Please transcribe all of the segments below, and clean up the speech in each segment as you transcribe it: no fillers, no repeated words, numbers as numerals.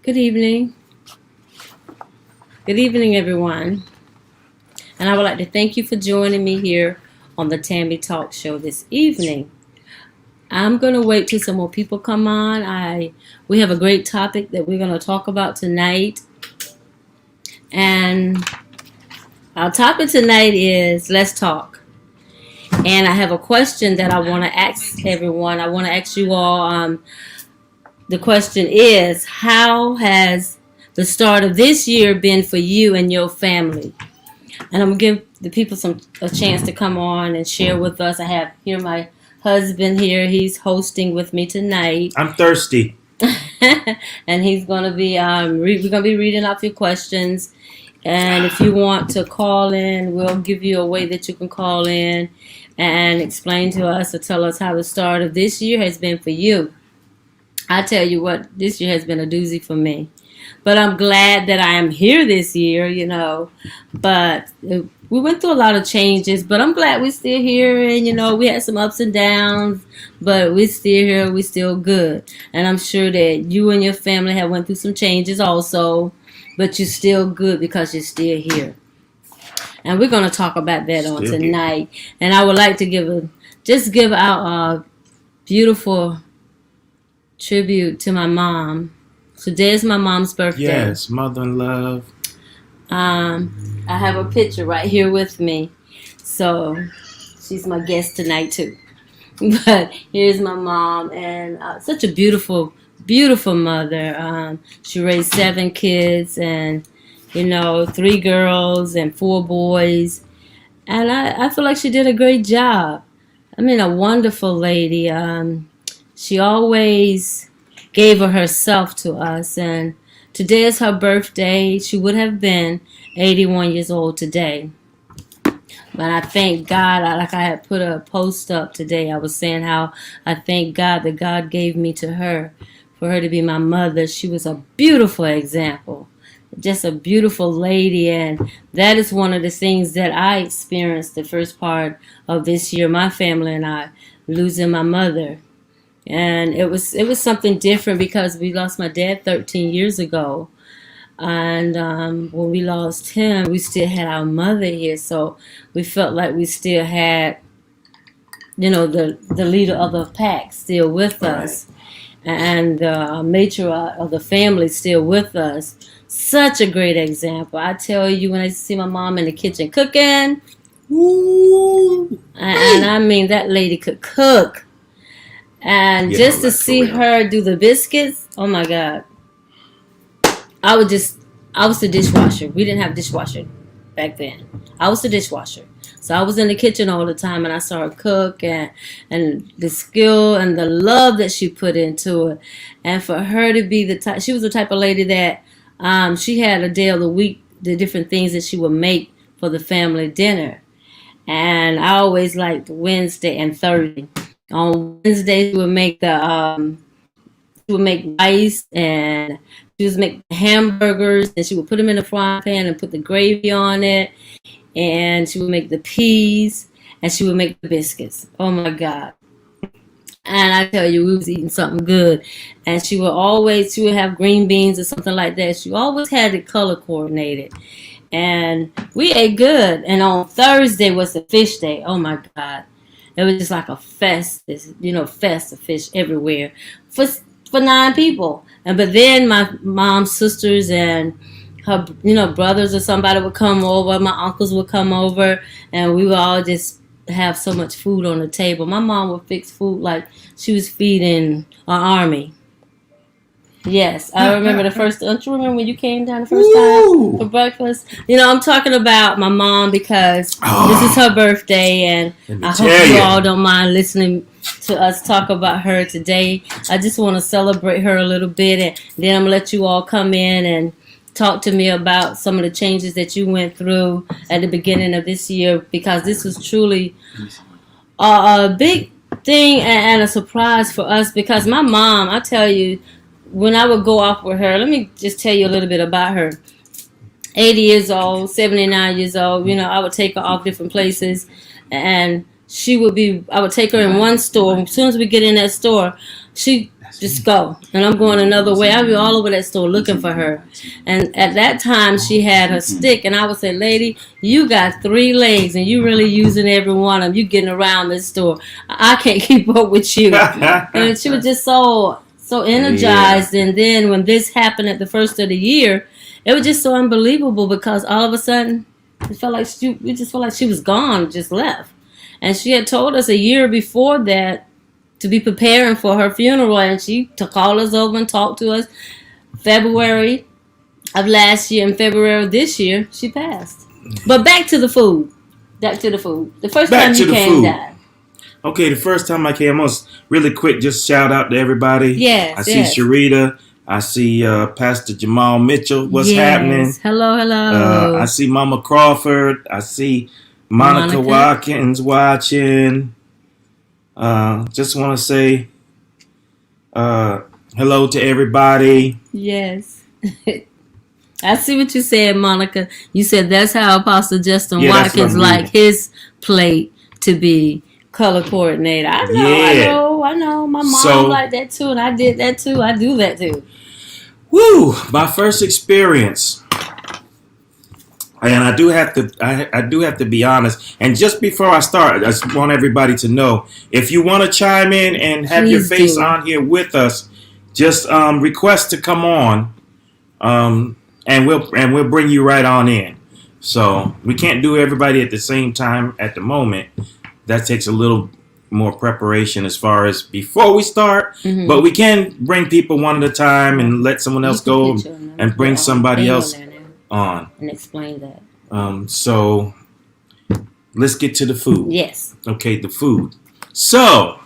Good evening. Good evening, everyone. And I would like to thank you for joining me here on the Tammy Talk Show this evening. I'm going to wait till some more people come on. We have a great topic that we're going to talk about tonight. And our topic tonight is Let's Talk. And I have a question that I want to ask everyone. I want to ask you all. The question is, how has the start of this year been for you and your family? And I'm going to give the people a chance to come on and share with us. I have here my husband here. He's hosting with me tonight. I'm thirsty. And he's going to be, we're going to be reading off your questions. And if you want to call in, we'll give you a way that you can call in and explain to us or tell us how the start of this year has been for you. I tell you what, this year has been a doozy for me. But I'm glad that I am here this year, But we went through a lot of changes, but I'm glad we're still here. And, we had some ups and downs, but we're still here. We're still good. And I'm sure that you and your family have went through some changes also, but you're still good because you're still here. And we're going to talk about that on tonight. And I would like to give out a beautiful tribute to my mom. Today is my mom's birthday. Yes, mother in love. I have a picture right here with me. So she's my guest tonight too. But here's my mom, and such a beautiful, beautiful mother. She raised 7 kids and, 3 girls and 4 boys. And I feel like she did a great job. I mean, a wonderful lady. She always gave of herself to us, and today is her birthday. She would have been 81 years old today. But I thank God, like I had put a post up today, I was saying how I thank God that God gave me to her, for her to be my mother. She was a beautiful example, just a beautiful lady, and that is one of the things that I experienced the first part of this year, my family and I, losing my mother. And it was something different because we lost my dad 13 years ago. And when we lost him, we still had our mother here. So we felt like we still had, the leader of the pack still with us. And the matriarch of the family still with us. Such a great example. I tell you, when I see my mom in the kitchen cooking, and I mean, that lady could cook. And just to see her do the biscuits, oh my God. I was the dishwasher. We didn't have a dishwasher back then. I was the dishwasher. So I was in the kitchen all the time, and I saw her cook and the skill and the love that she put into it. And for her to be she was the type of lady that she had a day of the week, the different things that she would make for the family dinner. And I always liked Wednesday and Thursday. On Wednesday, she would make rice, and she would make hamburgers, and she would put them in the frying pan and put the gravy on it, and she would make the peas, and she would make the biscuits. Oh my God. And I tell you, we was eating something good. And she would have green beans or something like that. She always had it color coordinated. And we ate good. And on Thursday was the fish day. Oh my God. It was just like a fest, fest of fish everywhere for 9 people. But then my mom's sisters and her, brothers or somebody would come over. My uncles would come over, and we would all just have so much food on the table. My mom would fix food like she was feeding an army. Yes, I remember don't you remember when you came down the first time for breakfast? I'm talking about my mom because this is her birthday, and I hope you all don't mind listening to us talk about her today. I just want to celebrate her a little bit, and then I'm going to let you all come in and talk to me about some of the changes that you went through at the beginning of this year, because this was truly a big thing and a surprise for us, because my mom, I tell you, when I would go off with her, let me just tell you a little bit about her. 80 years old, 79 years old, I would take her off different places, and I would take her in one store. As soon as we get in that store, she Just go. And I'm going another way. I'll be all over that store looking for her. And at that time, she had her stick. And I would say, lady, you got 3 legs and you really using every one of them. You getting around this store. I can't keep up with you. And she was just so energized. Yeah. And then when this happened at the first of the year, it was just so unbelievable because all of a sudden, we just felt like she was gone, just left. And she had told us a year before that to be preparing for her funeral, and she called us over and talked to us. February of last year and February of this year, she passed. But back to the food. The first time you came, Dad. Okay, the first time I came, I was really quick. Just shout out to everybody. Yes, I see Sharita. I see Pastor Jamal Mitchell. What's happening? Hello. I see Mama Crawford. I see Monica Watkins watching. Just want to say hello to everybody. Yes. I see what you said, Monica. You said that's how Apostle Justin Watkins like his plate to be color coordinator. I know. My mom like that too, and I did that too. I do that too. Woo! My first experience. And I do have to be honest. And just before I start, I just want everybody to know, if you want to chime in and have your face on here with us, just request to come on, and we'll bring you right on in. So we can't do everybody at the same time at the moment. That takes a little more preparation as far as before we start. Mm-hmm. But we can bring people one at a time and let someone else go and bring somebody else on and explain that. So let's get to the food. Yes. Okay, the food. So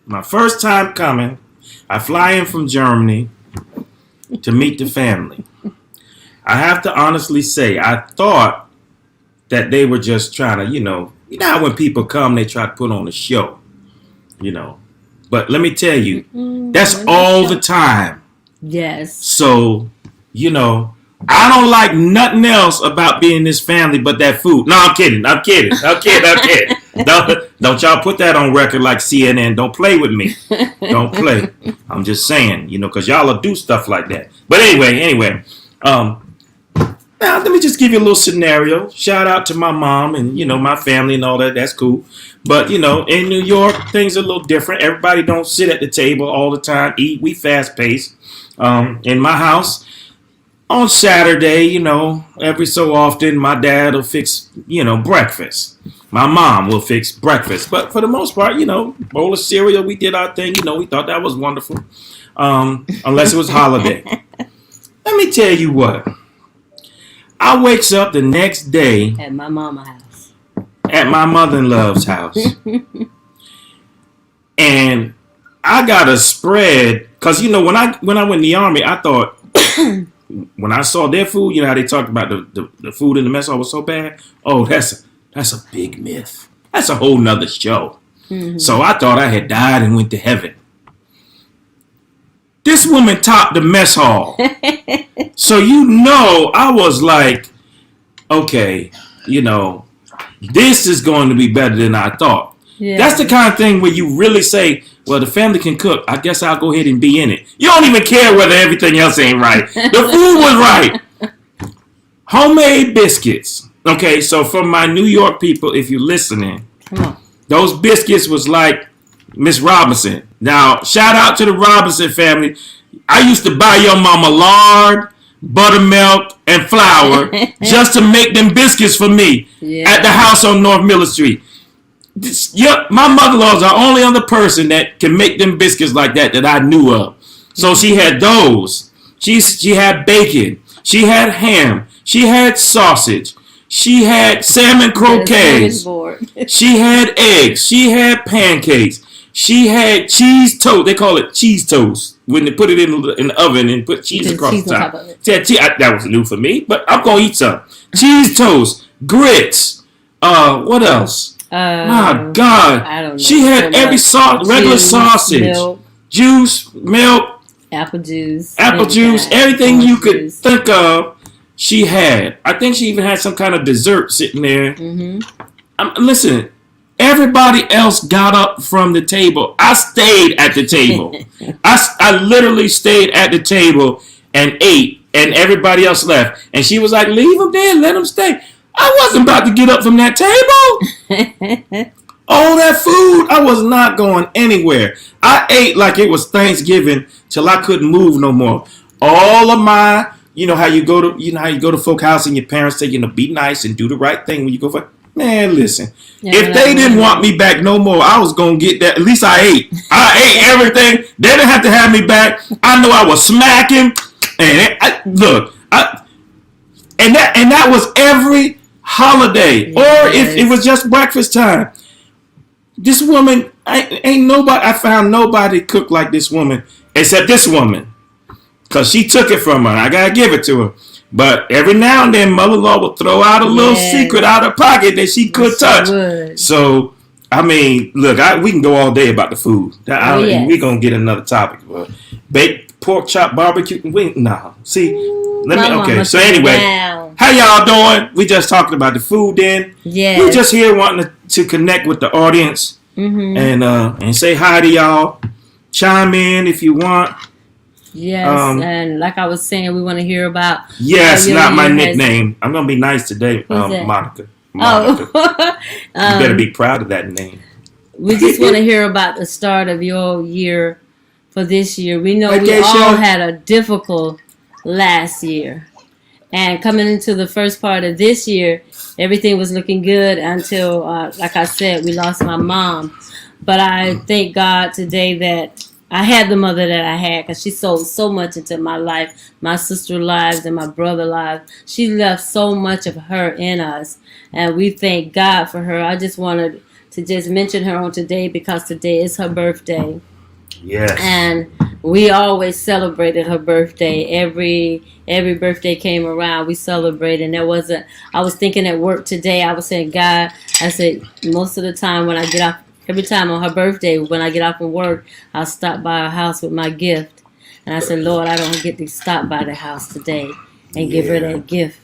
my first time coming, I fly in from Germany to meet the family. I have to honestly say, I thought that they were just trying to, you know how when people come, they try to put on a show, But let me tell you, that's all the time. Yes. So, I don't like nothing else about being this family but that food. No, I'm kidding. Don't y'all put that on record like CNN. Don't play with me. Don't play. I'm just saying, because y'all will do stuff like that. But anyway, now let me just give you a little scenario. Shout out to my mom and, my family and all that. That's cool. But, in New York, things are a little different. Everybody don't sit at the table all the time, eat. We fast paced. In my house, on Saturday, every so often, my dad will fix, breakfast. My mom will fix breakfast. But for the most part, bowl of cereal, we did our thing. We thought that was wonderful. Unless it was holiday. Let me tell you what. I wakes up the next day. At my mama's house. At my mother-in-law's house. And I got a spread. Because, when I went in the Army, I thought... When I saw their food, how they talked about the food in the mess hall was so bad. Oh, that's a big myth. That's a whole nother show. Mm-hmm. So I thought I had died and went to heaven. This woman topped the mess hall. So I was like, okay, this is going to be better than I thought. Yeah. That's the kind of thing where you really say, well, the family can cook. I guess I'll go ahead and be in it. You don't even care whether everything else ain't right. The food was right. Homemade biscuits. Okay, so for my New York people, if you're listening, those biscuits was like Miss Robinson. Now, shout out to the Robinson family. I used to buy your mama lard, buttermilk, and flour just to make them biscuits for me at the house on North Miller Street. My mother-in-law is the only other person that can make them biscuits like that I knew of. So she had those. She had bacon. She had ham. She had sausage. She had salmon croquettes. She had eggs. She had pancakes. She had cheese toast. They call it cheese toast when they put it in the oven and put cheese across the top. That was new for me, but I'm going to eat some. Cheese toast, grits. What else? My God. I don't know. She had every sauce, regular sausage, juice, milk, apple juice, everything you could think of, she had. I think she even had some kind of dessert sitting there. Mm-hmm. Listen, Everybody else got up from the table. I stayed at the table. I literally stayed at the table and ate, and everybody else left. And she was like, leave them there, let them stay. I wasn't about to get up from that table. All that food, I was not going anywhere. I ate like it was Thanksgiving till I couldn't move no more. All of my, how you go to folk house and your parents say, be nice and do the right thing when you go for. Man, listen. If they didn't want me back no more, I was gonna get that. At least I ate. I ate everything. They didn't have to have me back. I know I was smacking. And and that was every holiday, or if it was just breakfast time. This woman, ain't nobody. I found nobody cook like this woman, except this woman, cause she took it from her. I gotta give it to her. But every now and then, mother-in-law would throw out a little secret out of her pocket that she could touch. So, I mean, look, we can go all day about the food. We're going to get another topic. Baked pork chop barbecue. No. See, okay. So anyway, how y'all doing? We just talking about the food then. Yeah. We're just here wanting to connect with the audience and say hi to y'all. Chime in if you want. Yes, and like I was saying, we want to hear about. Yes, not my nickname. I'm gonna be nice today, Monica. Monica. You better be proud of that name. We just want to hear about the start of your year for this year. We know we all had a difficult last year, and coming into the first part of this year, everything was looking good until, like I said, we lost my mom. But I thank God today that I had the mother that I had, because she sold so much into my life, my sister's lives and my brother's lives. She left so much of her in us, and we thank God for her. I just wanted to just mention her on today because today is her birthday. Yes. And we always celebrated her birthday. Every birthday came around, we celebrated. And I was thinking at work today, I was saying, God, I said, most of the time when I get off, every time on her birthday, when I get off from work, I'll stop by her house with my gift. And I said, Lord, I don't get to stop by the house today and give her that gift.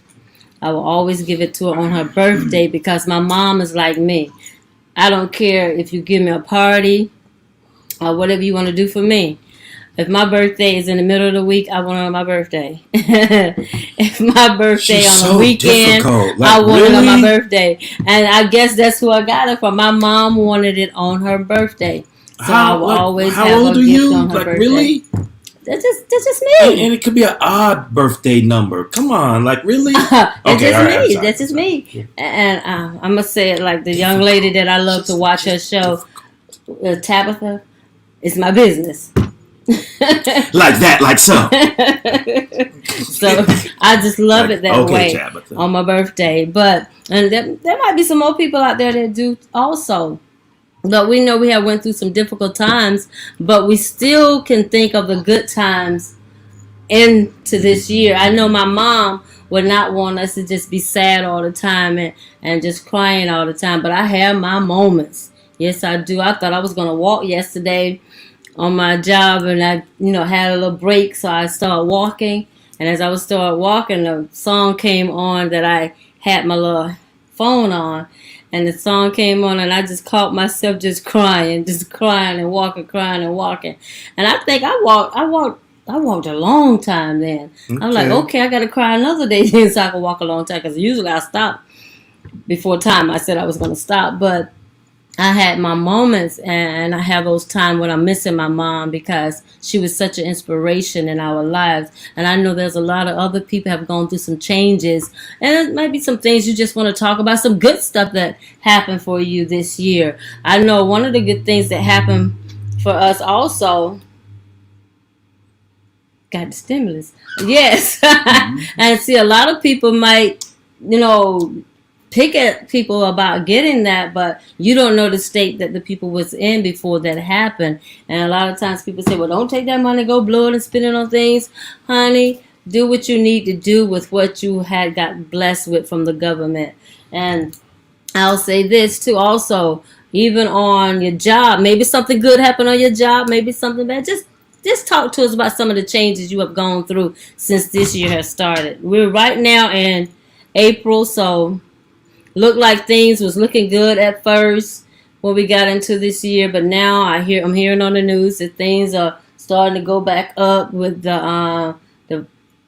I will always give it to her on her birthday because my mom is like me. I don't care if you give me a party or whatever you want to do for me. If my birthday is in the middle of the week, I want it on my birthday. If my birthday on the weekend, I want it on my birthday. And I guess that's who I got it from. My mom wanted it on her birthday. So I will always have a gift on her birthday. Really? That's just me. And it could be an odd birthday number. Come on, like really? That's just me. And I'm going to say it like the young lady that I love to watch her show, Tabitha, it's my business. Like that, like so. So I just love it that way Tabitha. On my birthday. But and there might be some more people out there that do also. But we know we have went through some difficult times, but we still can think of the good times into this year. I know my mom would not want us to just be sad all the time and just crying all the time. But I have my moments. Yes, I do. I thought I was going to walk yesterday on my job, and I, had a little break, so I started walking. And as I was started walking, the song came on that I had my little phone on, and the song came on, and I just caught myself just crying and walking, crying and walking. And I think I walked a long time then. Okay. I'm like, okay, I got to cry another day so I can walk a long time, because usually I stop before time I said I was going to stop, but I had my moments, and I have those times when I'm missing my mom because she was such an inspiration in our lives. And I know there's a lot of other people have gone through some changes, and it might be some things you just want to talk about, some good stuff that happened for you this year. I know one of the good things that happened for us also, got the stimulus. Yes. And see, a lot of people might, pick at people about getting that, but you don't know the state that the people was in before that happened. And a lot of times people say, well, don't take that money, go blow it and spend it on things. Honey, do what you need to do with what you had got blessed with from the government. And I'll say this too also, even on your job, maybe something good happened on your job, maybe something bad. Just talk to us about some of the changes you have gone through since this year has started. We're right now in April, so looked like things was looking good at first, what we got into this year, but now I'm hearing on the news that things are starting to go back up with the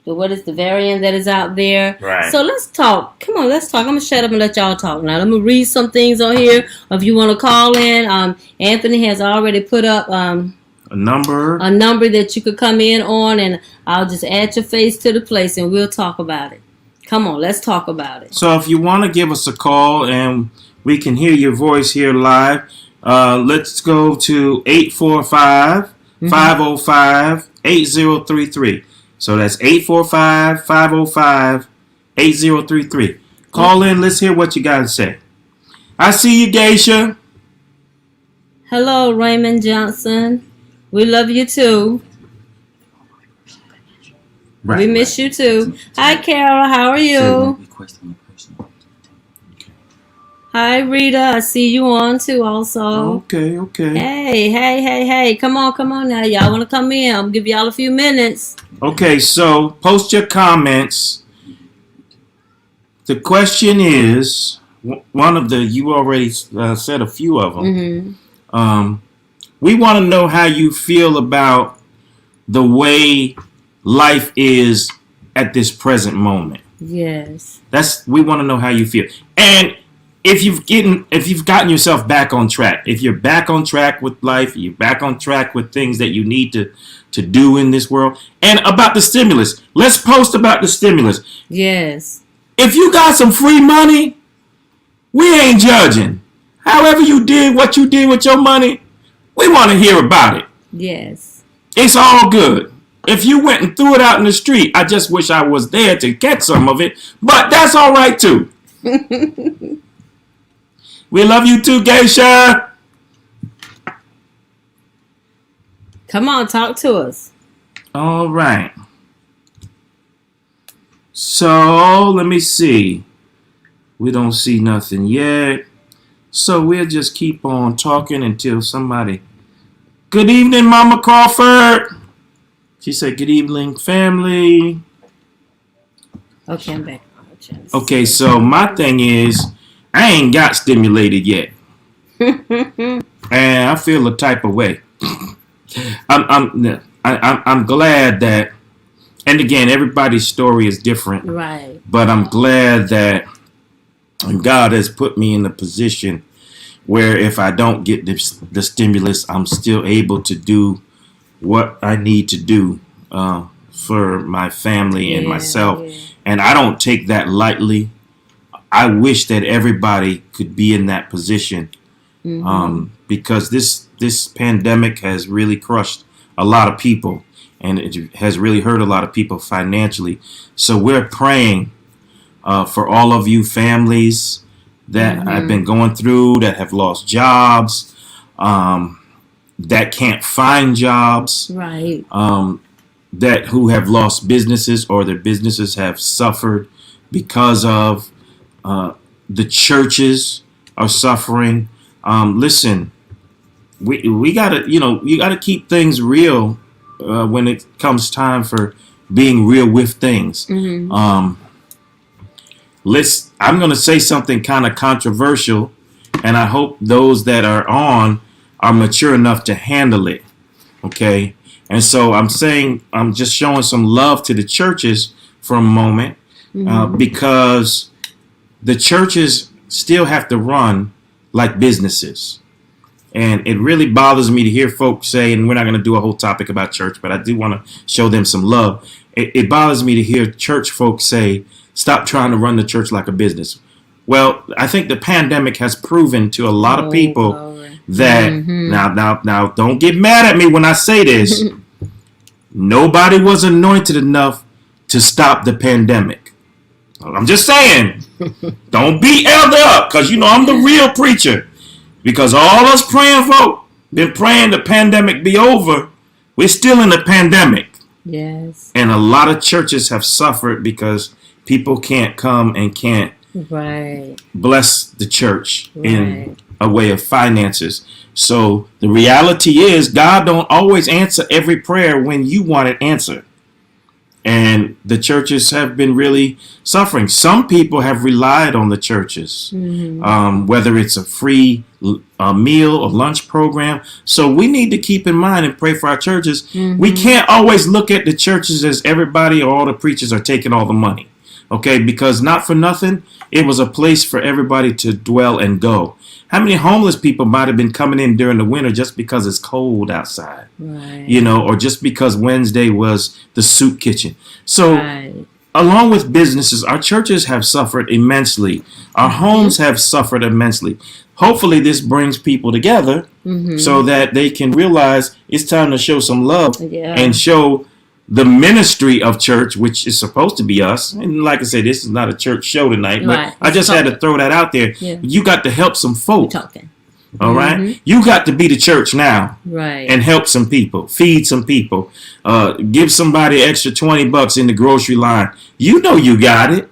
what is the variant that is out there. Right. So let's talk. Come on, let's talk. I'm gonna shut up and let y'all talk now. I'm gonna read some things on here. If you want to call in, Anthony has already put up a number that you could come in on, and I'll just add your face to the place and we'll talk about it. Come on, let's talk about it. So if you want to give us a call and we can hear your voice here live, let's go to 845-505-8033. So that's 845-505-8033. Call in. Let's hear what you got to say. I see you, Geisha. Hello, Raymond Johnson. We love you too. Right, we miss you too. Hi, Carol. How are you? Hi, Rita. I see you on too also. Okay. Hey. Come on now. Y'all want to come in? I'm going to give y'all a few minutes. Okay, so post your comments. The question is, you already said a few of them. Mm-hmm. We want to know how you feel about the way life is at this present moment. Yes. We want to know how you feel. And if you've gotten yourself back on track, if you're back on track with life, you're back on track with things that you need to do in this world. And about the stimulus, let's post about the stimulus. Yes. If you got some free money, we ain't judging. However you did what you did with your money, we want to hear about it. Yes. It's all good. If you went and threw it out in the street, I just wish I was there to get some of it. But that's all right too. We love you too, Geisha. Come on, talk to us. All right. So, let me see. We don't see nothing yet. So, we'll just keep on talking until somebody... Good evening, Mama Crawford. She said, good evening, family. Okay, I'm back. Okay, so my thing is, I ain't got stimulated yet. And I feel a type of way. I'm glad that, and again, everybody's story is different. Right. But I'm glad that God has put me in a position where if I don't get the stimulus, I'm still able to do what I need to do for my family and myself. Yeah. And I don't take that lightly. I wish that everybody could be in that position. Mm-hmm. Because this pandemic has really crushed a lot of people, and it has really hurt a lot of people financially. So we're praying for all of you families that have been going through, that have lost jobs, that can't find jobs, right? That who have lost businesses or their businesses have suffered because of the churches are suffering. Listen, we gotta, you gotta keep things real when it comes time for being real with things. Mm-hmm. I'm gonna say something kind of controversial, and I hope those that are on are mature enough to handle it. Okay, and so I'm just showing some love to the churches for a moment, because the churches still have to run like businesses. And it really bothers me to hear folks say, and we're not going to do a whole topic about church, but I do want to show them some love. It bothers me to hear church folks say, stop trying to run the church like a business. Well, I think the pandemic has proven to a lot of people that, now, don't get mad at me when I say this. Nobody was anointed enough to stop the pandemic. I'm just saying, don't beat Elder up, because I'm the real preacher. Because all us praying folk been praying the pandemic be over. We're still in the pandemic. Yes. And a lot of churches have suffered because people can't come and can't bless the church in a way of finances. So the reality is God don't always answer every prayer when you want it answered. And the churches have been really suffering. Some people have relied on the churches, whether it's a free meal or lunch program. So we need to keep in mind and pray for our churches. We can't always look at the churches as everybody or all the preachers are taking all the money. Okay, because not for nothing, it was a place for everybody to dwell and go. How many homeless people might have been coming in during the winter just because it's cold outside, Right. you know, or just because Wednesday was the soup kitchen. So Right. along with businesses, our churches have suffered immensely. Our homes have suffered immensely. Hopefully this brings people together so that they can realize it's time to show some love Yeah. and show the ministry of church, which is supposed to be us. And like I said, this is not a church show tonight, but Right. I just had to throw that out there. Yeah. You got to help some folk. Talking. All right. You got to be the church now Right. and help some people, feed some people, give somebody extra $20 in the grocery line. You know, you got it.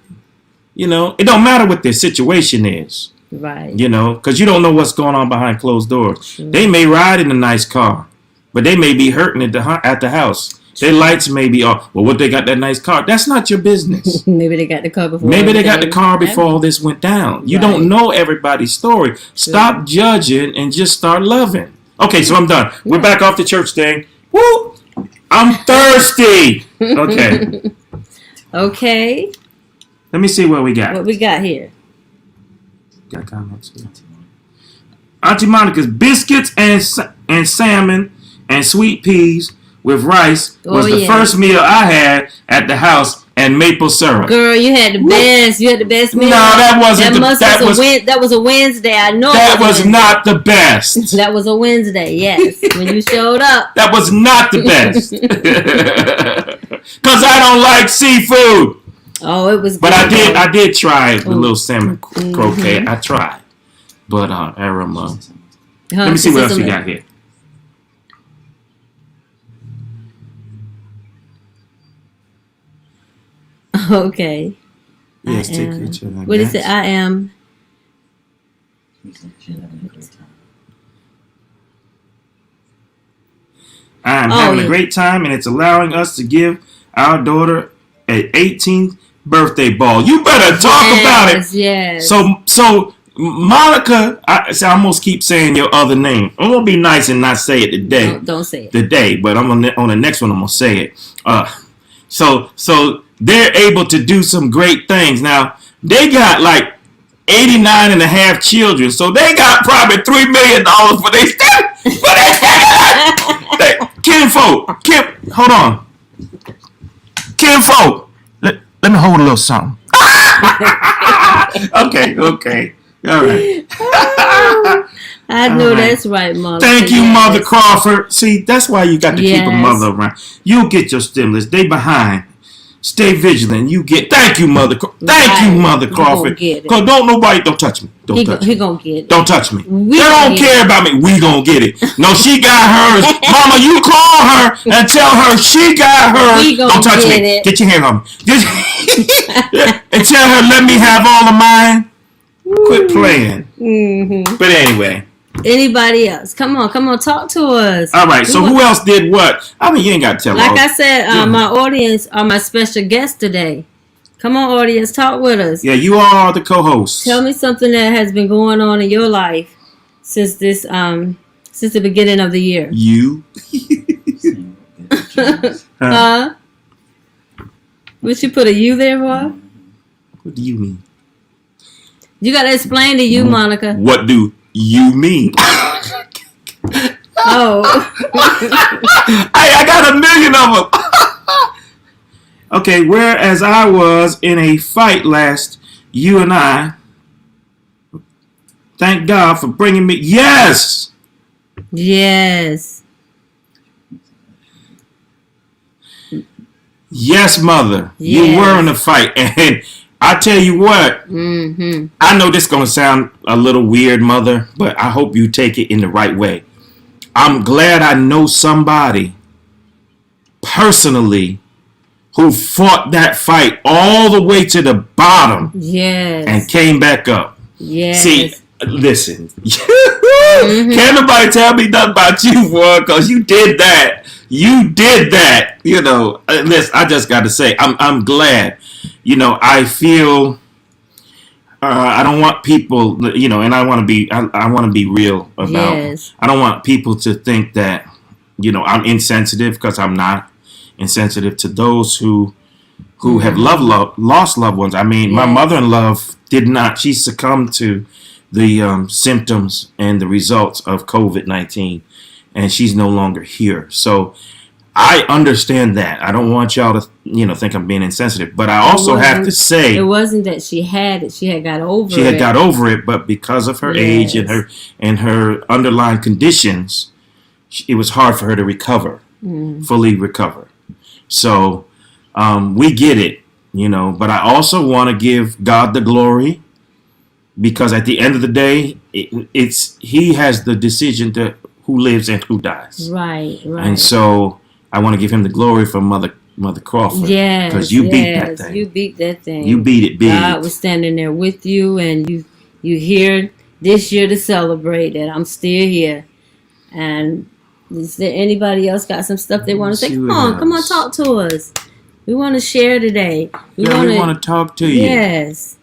You know, it don't matter what their situation is, Right. you know, because you don't know what's going on behind closed doors. They may ride in a nice car, but they may be hurting at the house. Their lights may be off. Well, what they got that nice car? That's not your business. Maybe they got the car before. Maybe they got the everything. car before all this went down. You don't know everybody's story. Stop judging and just start loving. Okay, so I'm done. We're back off the church thing. Woo! I'm thirsty. Okay. Okay. Let me see what we got. What we got here? Got comments here. Auntie Monica's biscuits and salmon and sweet peas with rice was the first meal I had at the house, and maple syrup. Girl, you had the best. You had the best meal. No, that wasn't. That was a Wednesday. I know. That was not the best. That was a Wednesday. Yes, when you showed up. That was not the best. Because I don't like seafood. Oh, it was. But good. I did try the little salmon croquet. I tried, but Arama. Let me see what else you got here. Okay. Yes, take your time. What is it? I am. I am having a great time, and it's allowing us to give our daughter an 18th birthday ball. You better talk about it. Yes. So Monica, I almost keep saying your other name. I'm gonna be nice and not say it today. Don't say it today, but I'm on the next one. I'm gonna say it. So they're able to do some great things. Now they got like 89 and a half children, so they got probably $3 million for their stuff. Kinfolk, hold on. Kinfolk, let me hold a little something. Okay. All right. I know that's right, Mother. Thank you, Mother Crawford. See, that's why you got to keep a Yes. mother around. You'll get your stimulus. They behind. Stay vigilant. Thank you, Mother. Thank you, Mother Crawford. Cause don't touch me. Don't touch me. He gonna get it. Don't touch me. We They don't care about me. We gonna get it. No, she got hers. Mama, you call her and tell her she got hers. We gonna Don't touch get me. it. Get your hand on me. And tell her, let me have all of mine. Quit playing. Mm-hmm. But anyway. Anybody else? Come on, talk to us. All right. So who else did what? I mean, you ain't got to tell. Like I said, my audience are my special guests today. Come on, audience, talk with us. Yeah, you all are the co-hosts. Tell me something that has been going on in your life since the beginning of the year. You. Huh? Would you put a U there, boy? What do you mean? You gotta explain to you, Monica. What do you mean? Oh. I got a million of them. Okay, whereas I was in a fight last, you and I, thank God for bringing me. Yes. Yes. Yes, Mother. Yes. You were in a fight. And I tell you what, I know this is going to sound a little weird, Mother, but I hope you take it in the right way. I'm glad I know somebody personally who fought that fight all the way to the bottom Yes. and came back up. Yes. See, listen. Can't nobody tell me nothing about you, boy, because you did that. you did that. Listen, I just got to say, I'm glad. I feel. I don't want people, and I want to be. I want to be real about. Yes. I don't want people to think that, I'm insensitive, because I'm not insensitive to those who have lost loved ones. I mean, my mother-in-law did not. She succumbed to the symptoms and the results of COVID-19, and she's no longer here. So I understand that. I don't want y'all to, think I'm being insensitive. But I also have to say, it wasn't that she had it; she had got over it. She had got over it, but because of her age and her underlying conditions, it was hard for her to recover, fully recover. So we get it, But I also want to give God the glory, because at the end of the day, it's He has the decision to who lives and who dies. Right. And so I want to give Him the glory for Mother Crawford. Yes. Because you beat that thing. You beat that thing. You beat it big. God was standing there with you, and you here this year to celebrate that I'm still here. And is there anybody else got some stuff they want to say? Come on, talk to us. We want to share today. We want to talk to you. Yes.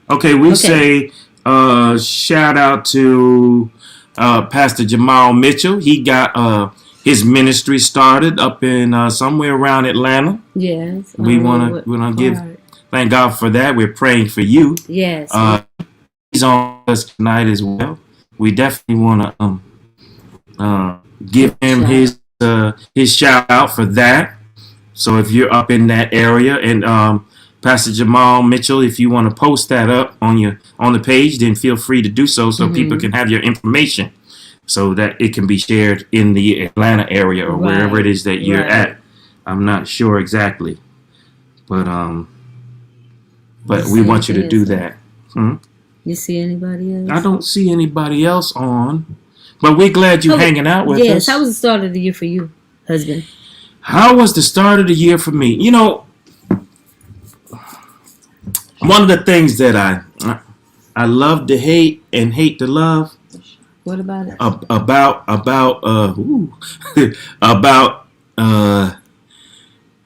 Okay, we say shout out to Pastor Jamal Mitchell. He got his ministry started up in somewhere around Atlanta. Yes. We want to thank God for that. We're praying for you. Yes. He's on us tonight as well. We definitely want to give him his shout out for that. So if you're up in that area, and Pastor Jamal Mitchell, if you want to post that up on the page, then feel free to do so people can have your information, so that it can be shared in the Atlanta area or wherever it is that you're at. I'm not sure exactly, but we want you to do that. You see anybody else? I don't see anybody else on, but we're glad you're hanging out with us. Yes. How was the start of the year for you, husband? How was the start of the year for me? One of the things that I love to hate and hate to love. What about it? About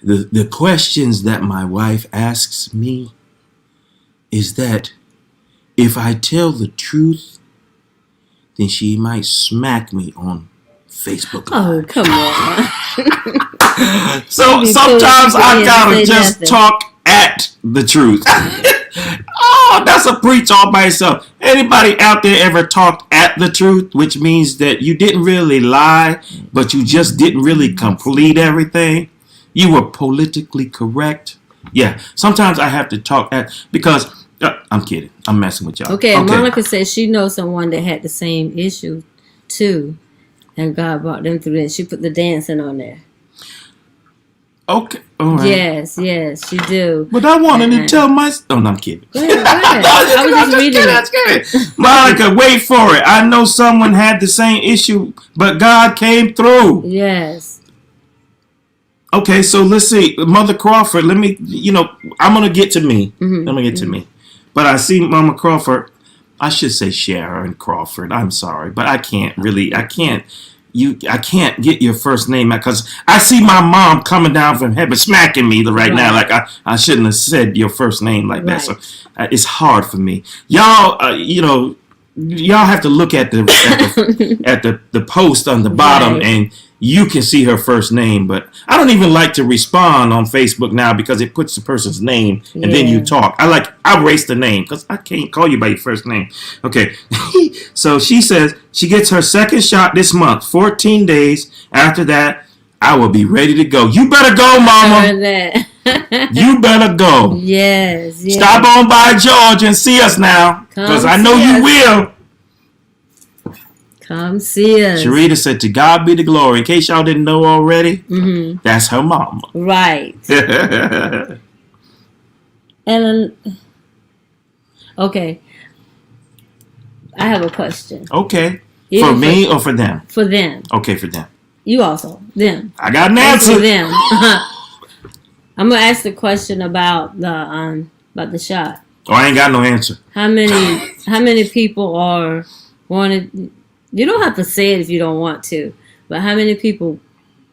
the questions that my wife asks me is that if I tell the truth, then she might smack me on Facebook. Oh, come on. So sometimes I gotta just talk at the truth. Oh, that's a preach all by itself. Anybody out there ever talked at the truth, which means that you didn't really lie, but you just didn't really complete everything? You were politically correct. Yeah, sometimes I have to talk at, because I'm kidding. I'm messing with y'all. Okay, Monica says she knows someone that had the same issue too, and God brought them through it. She put the dancing on there. Okay. All right. Yes, she do. But I wanted to tell my... Oh, no, I'm kidding. Go ahead. I was just reading it. Monica, wait for it. I know someone had the same issue, but God came through. Yes. Okay, so let's see. Mother Crawford, let me... I'm going to get to me. Let me get to me. But I see Mama Crawford. I should say Sharon Crawford. I'm sorry, but I can't get your first name because I see my mom coming down from heaven smacking me right now. Like I shouldn't have said your first name like that. So it's hard for me. Y'all, y'all have to look at the post on the bottom and you can see her first name. But I don't even like to respond on Facebook now because it puts the person's name and then you talk. I erase the name because I can't call you by your first name. Okay. So she says she gets her second shot this month. 14 days after that, I will be ready to go. You better go, Mama. You better go. Yes. Stop on by George and see us now, because I know you will. Come see us. Sharita said, "To God be the glory." In case y'all didn't know already, that's her mama. Right. And okay, I have a question. Okay, for me or for them? For them. Okay, for them. You also them. I got an answer. For them. I'm gonna ask the question about the shot. Oh, I ain't got no answer. How many people are wanted? You don't have to say it if you don't want to, but how many people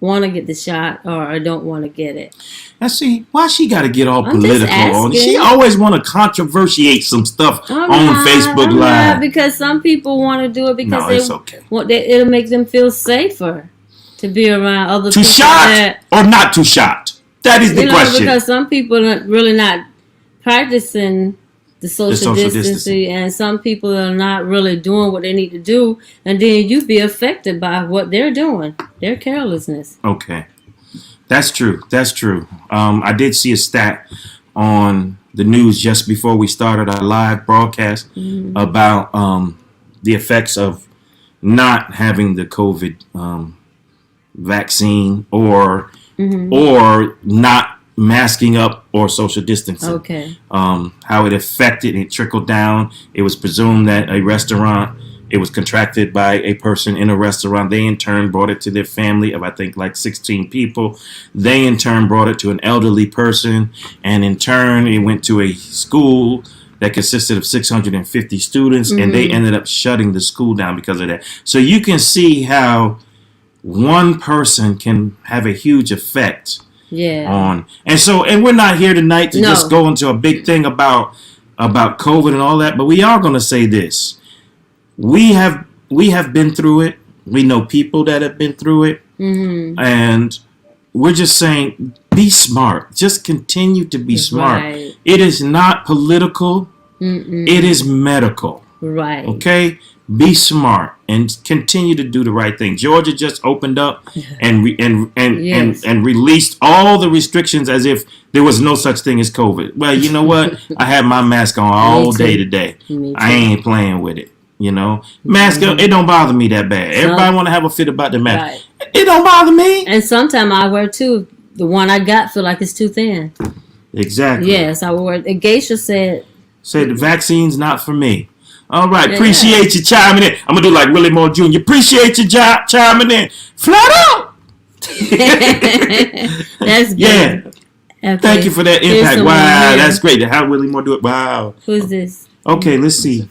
want to get the shot or don't want to get it. Now see, why she got to get all I'm just political on it? asking. She always want to controversiate some stuff I'm on not- Facebook I'm Live. not, because some people want to do it because No, it's okay. it'll make them feel safer to be around other To people shot that, or not to shot? That is the you know, question. because some people are really not practicing the social distancing, and some people are not really doing what they need to do, and then you be affected by what they're doing, their carelessness. Okay. That's true. That's true. I did see a stat on the news just before we started our live broadcast about the effects of not having the COVID vaccine or not masking up or social distancing. Okay. How it affected, it trickled down. It was presumed that a restaurant, it was contracted by a person in a restaurant. They in turn brought it to their family of, I think, like 16 people. They in turn brought it to an elderly person. And in turn, it went to a school that consisted of 650 students. And they ended up shutting the school down because of that. So you can see how one person can have a huge effect Yeah. on. And we're not here tonight to No. just go into a big thing about COVID and all that, but we are going to say this. We have been through it. We know people that have been through it. And we're just saying, be smart. Just continue to be smart. Right. It is not political. It is medical. Right. Okay? Be smart and continue to do the right thing. Georgia just opened up and Yes. and released all the restrictions as if there was no such thing as COVID. Well, you know what? I had my mask on all Me day too. today. Me too. I ain't playing with it. You know, mask it don't bother me that bad. Everybody want to have a fit about the mask. Right. It don't bother me. And sometimes I wear too. The one I got feel like it's too thin. Exactly. Yes, I will wear. Geisha said, Say the vaccine's not for me. All right, Yeah. appreciate you chiming in. I'm gonna do like Willie Moore Jr. Appreciate you chiming in. Flat out. "That's good." Yeah. Okay. Thank you for that Here's impact. someone Wow, here. that's great. How Willie Moore do it? Wow. Who's this? Okay, let's see.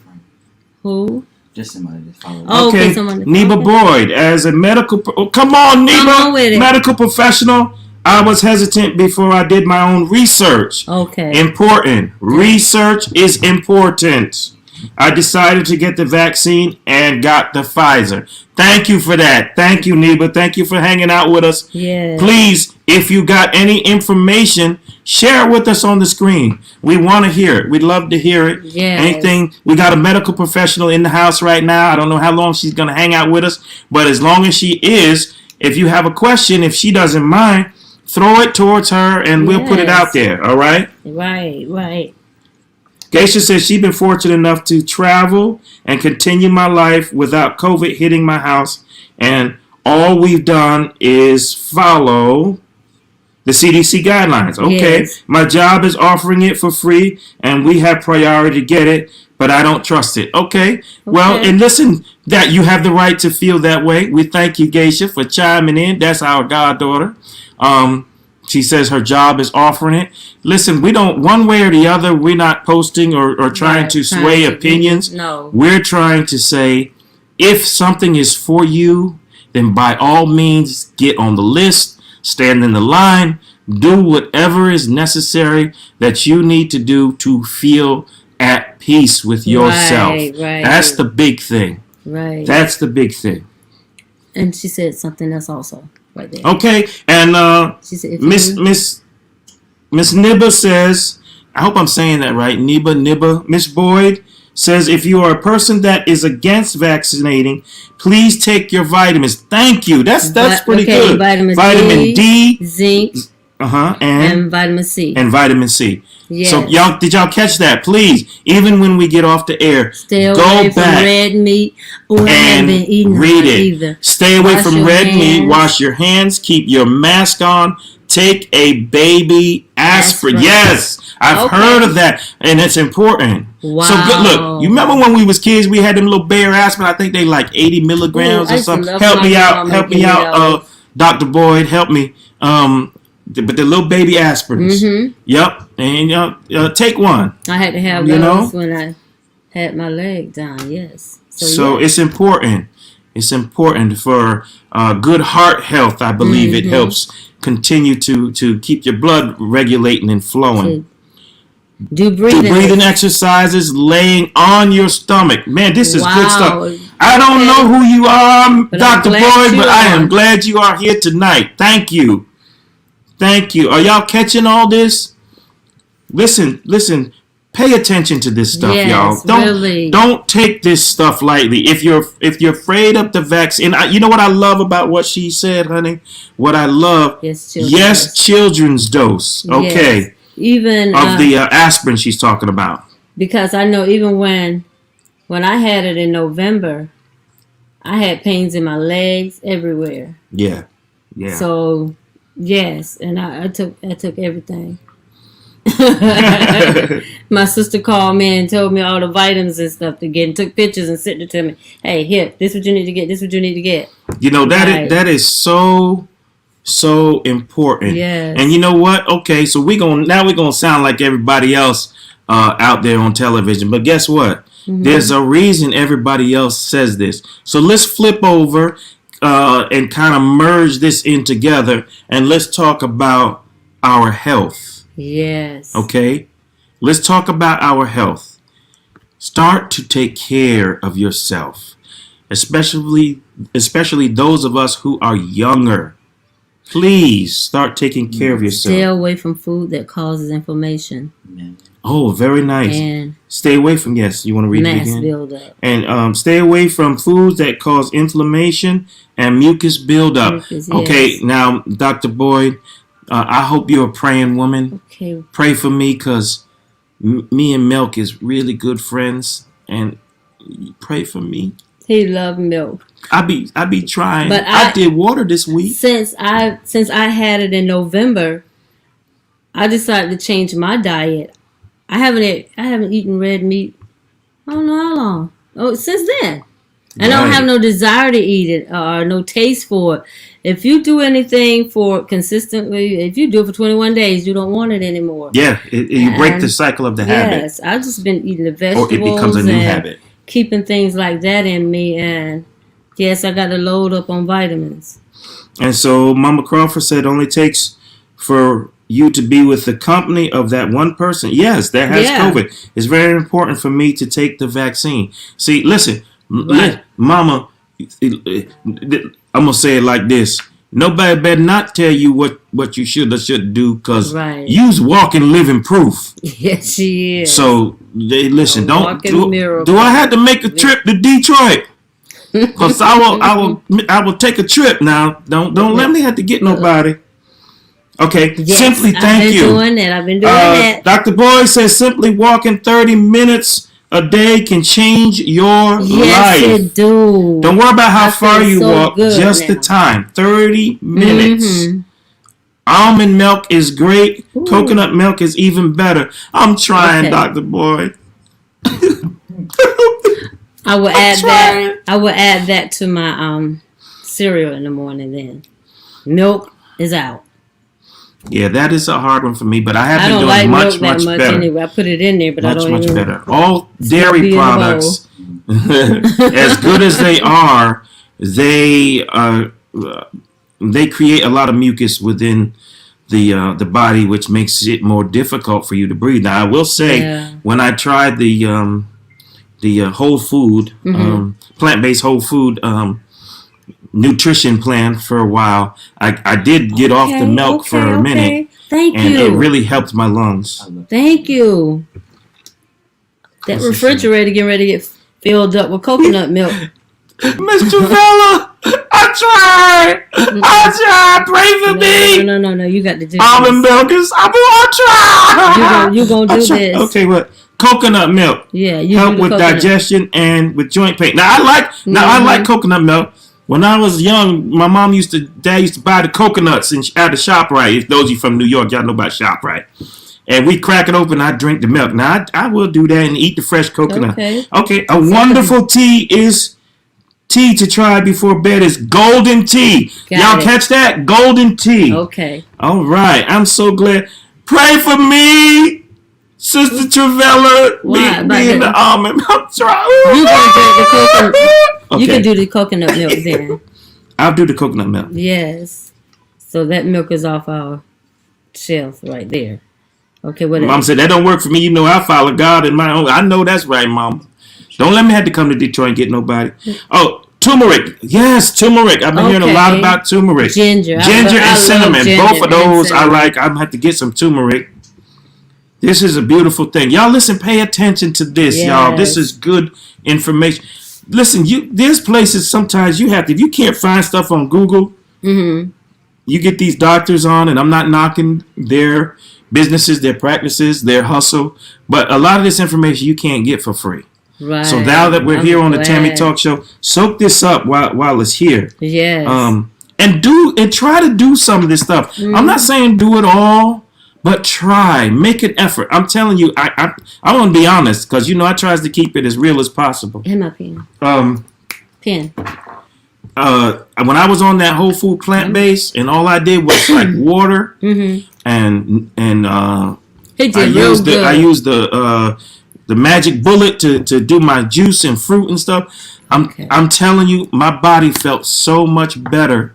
Who? Just somebody that followed. Oh, okay. Okay, Someone. Neba okay. Boyd, as a medical, come on, Neba, Come on with it. medical professional. I was hesitant before I did my own research. Okay. Important. Research is important. I decided to get the vaccine and got the Pfizer. Thank you for that. Thank you, Neba. Thank you for hanging out with us. Yeah. Please, if you got any information, share it with us on the screen. We want to hear it. We'd love to hear it. Yes. Anything. We got a medical professional in the house right now. I don't know how long she's going to hang out with us, but as long as she is, if you have a question, if she doesn't mind, throw it towards her and we'll put it Yes. out there. All right? Right. Right. Geisha says she's been fortunate enough to travel and continue my life without COVID hitting my house. And all we've done is follow the CDC guidelines. Okay, Yes. my job is offering it for free and we have priority to get it, but I don't trust it. Okay. Well, Okay. and listen, that you have the right to feel that way. We thank you, Geisha, for chiming in. That's our goddaughter. She says her job is offering it. Listen, we don't, one way or the other, we're not posting or trying Right. to sway opinions. No. We're trying to say, if something is for you, then by all means, get on the list, stand in the line, do whatever is necessary that you need to do to feel at peace with yourself. Right. That's the big thing. Right. That's the big thing. And she said something else also right there. Okay, and She said, if Miss you, Nibba says, I hope I'm saying that right. Nibba. Miss Boyd says, if you are a person that is against vaccinating, please take your vitamins. Thank you. That's pretty okay, good. vitamin D, zinc, and and vitamin C. vitamin C. Yes. So did y'all catch that? Please, even when we get off the air, Stay go away from back red meat. Oh, I haven't and been eating read that it. either. Stay away Wash from your red meat. hands. Wash your hands. Keep your mask on. Take a baby aspirin. Aspirin. Yes, I've Okay. heard of that, and it's important. Wow. So good. Look, you remember when we was kids, we had them little Bayer aspirin. I think they like 80 milligrams Ooh, I or used to something. love Help my me out. mama Help me giving me out. those. Dr. Boyd, help me. But the little baby aspirins. Mm-hmm. Yep, and take one. I had to have You those know? when I had my leg down. Yes. So yeah. it's important. It's important for good heart health. I believe it helps continue to keep your blood regulating and flowing. Do breathing exercises, laying on your stomach. Man, this is good Wow. stuff. I don't know who you are, But I'm Dr. glad Boyd, you but I are. am glad you are here tonight. Thank you. Thank you. Are y'all catching all this? Listen. Pay attention to this stuff, Yes, y'all. really. Don't take this stuff lightly. If you're afraid of the vaccine, you know what I love about what she said, honey? What I love, Yes, children's dose. Okay. Yes. Even Of the aspirin she's talking about. because I know even when I had it in November, I had pains in my legs everywhere. Yeah. So yes, and I took everything. My sister called me and told me all the vitamins and stuff to get, and took pictures and sent it to me. Hey, here, this is what you need to get. This is what you need to get. You know Right. that is so important. Yes. And you know what? Okay, so we're gonna sound like everybody else out there on television. But guess what? There's a reason everybody else says this. So let's flip over and kind of merge this in together, and let's talk about our health. Yes. Okay? Let's talk about our health. Start to take care of yourself, especially those of us who are younger. Please start taking care of yourself. Stay away from food that causes inflammation Oh, very nice. and Stay away from, yes, you want to read it mass again? buildup. And stay away from foods that cause inflammation and mucus buildup. Mucus, Okay, yes. now, Dr. Boyd, I hope you're a praying woman. Okay. Pray for me, because me and Milk is really good friends. And pray for me. He loved milk. I be trying. But I I- did water this week. Since I had it in November, I decided to change my diet. I haven't eaten red meat. I don't know how long. Oh, since then. And I don't Right. have no desire to eat it or no taste for it. If you do anything for it consistently, if you do it for 21 days, you don't want it anymore. Yeah, you break And- the cycle of the habit. Yes, I've just been eating the Or vegetables it becomes a new and habit. keeping things like that in me. And yes, I got to load up on vitamins. And so Mama Crawford said, only takes for you to be with the company of that one person. Yes, that has Yeah. COVID. It's very important for me to take the vaccine. See, listen, Right. Mama, I'm going to say it like this. Nobody better not tell you what you should or shouldn't do, because Right. you's walking living proof. Yes, she is. So, listen, A don't walking miracle. do I have to make a trip to Detroit? Because I will take a trip now. Don't let me have to get nobody. Okay, Yes, simply I've thank been you. doing that. I've been doing that. Dr. Boyd says simply walking 30 minutes a day can change your Yes, life. it do. Don't worry about how I far feel you so walk, good just the now. time. 30 minutes. Mhm. Almond milk is great. Ooh. Coconut milk is even better. I'm trying, Okay. Dr. Boyd. I will add trying. that. I will add that to my cereal in the morning. Then milk is out. Yeah, that is a hard one for me, but I have I been don't doing like much, milk that much much better. anyway. I put it in there, but I Much, don't much even. better. All be dairy in the products, as good as they are, they create a lot of mucus within the body, which makes it more difficult for you to breathe. Now, I will say, Yeah. when I tried the whole food, plant-based whole food nutrition plan for a while, I did get off the milk for a minute, Thank and it you. really helped my lungs. Thank you. That What's this refrigerator getting ready to get filled up with coconut milk. Mr. Vella, I tried. Pray for me. No. You got to do Almond this. milk is. I'm gonna try. You gonna do I try. this. Okay, what? Coconut milk Yeah, you help do the with coconut. digestion and with joint pain. Now I like coconut milk. When I was young, my dad used to buy the coconuts at the ShopRite. If those of you from New York, y'all know about ShopRite. And we crack it open, I drink the milk. Now I will do that and eat the fresh coconut. Okay. A wonderful tea to try before bed is golden tea. Got Y'all it. catch that? Golden tea. Okay. All right. I'm so glad. Pray for me, Sister Travella. Why? Me and the almond milk. You gonna drink the coconut? You can do the coconut milk then. I'll do the coconut milk. Yes. So that milk is off our shelf right there. Okay, what Mom else? said that don't work for me. You know, I follow God in my own. I know that's right, Mom. Don't let me have to come to Detroit and get nobody. Oh, turmeric. Yes, turmeric. I've been hearing a lot about turmeric. Ginger. Ginger and cinnamon. Both of those I like. like. I'm going to have to get some turmeric. This is a beautiful thing. Y'all listen, pay attention to this, y'all. This is good information. Listen, there's places sometimes you have to, if you can't find stuff on Google, you get these doctors on, and I'm not knocking their businesses, their practices, their hustle, but a lot of this information you can't get for free. Right. So now that we're here on the Tammy Talk Show, soak this up while it's here. Yes. And try to do some of this stuff. I'm not saying do it all, but try, make an effort. I'm telling you, I want to be honest, because you know I tries to keep it as real as possible. And my pen. Pen. When I was on that whole food plant base, and all I did was like water, and He did real good. I used the magic bullet to do my juice and fruit and stuff. I'm telling you, my body felt so much better,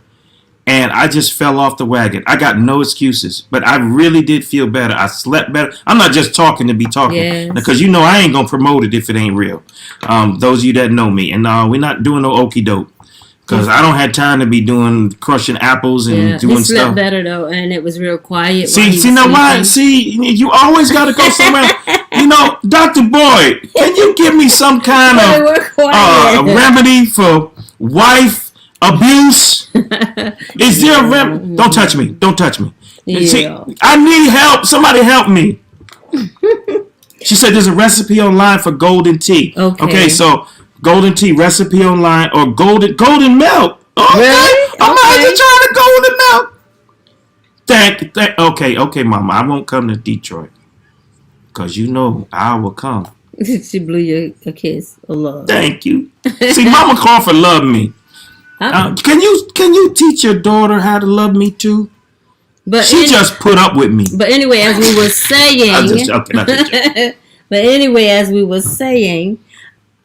and I just fell off the wagon. I got no excuses, but I really did feel better. I slept better. I'm not just talking to be talking, because you know I ain't gonna promote it if it ain't real. Those of you that know me, and we're not doing no okie doke. Because I don't have time to be crushing apples and doing he slept stuff. better though, and it was real quiet. See now why? See, you always got to go somewhere. You know, Dr. Boyd, can you give me some kind of remedy for wife abuse? Is there a remedy? Don't touch me. Don't touch me. Yeah. See, I need help. Somebody help me. She said there's a recipe online for golden tea. Okay, so golden tea recipe online, or golden milk. Okay, really? I'm out to try the golden milk. Okay, Mama, I won't come to Detroit, because you know I will come. She blew you a kiss of love. Thank you. See, Mama Crawford loved me. Can you teach your daughter how to love me too? But she just put up with me. But anyway, as we were saying, I'm just joking. But anyway, as we were saying,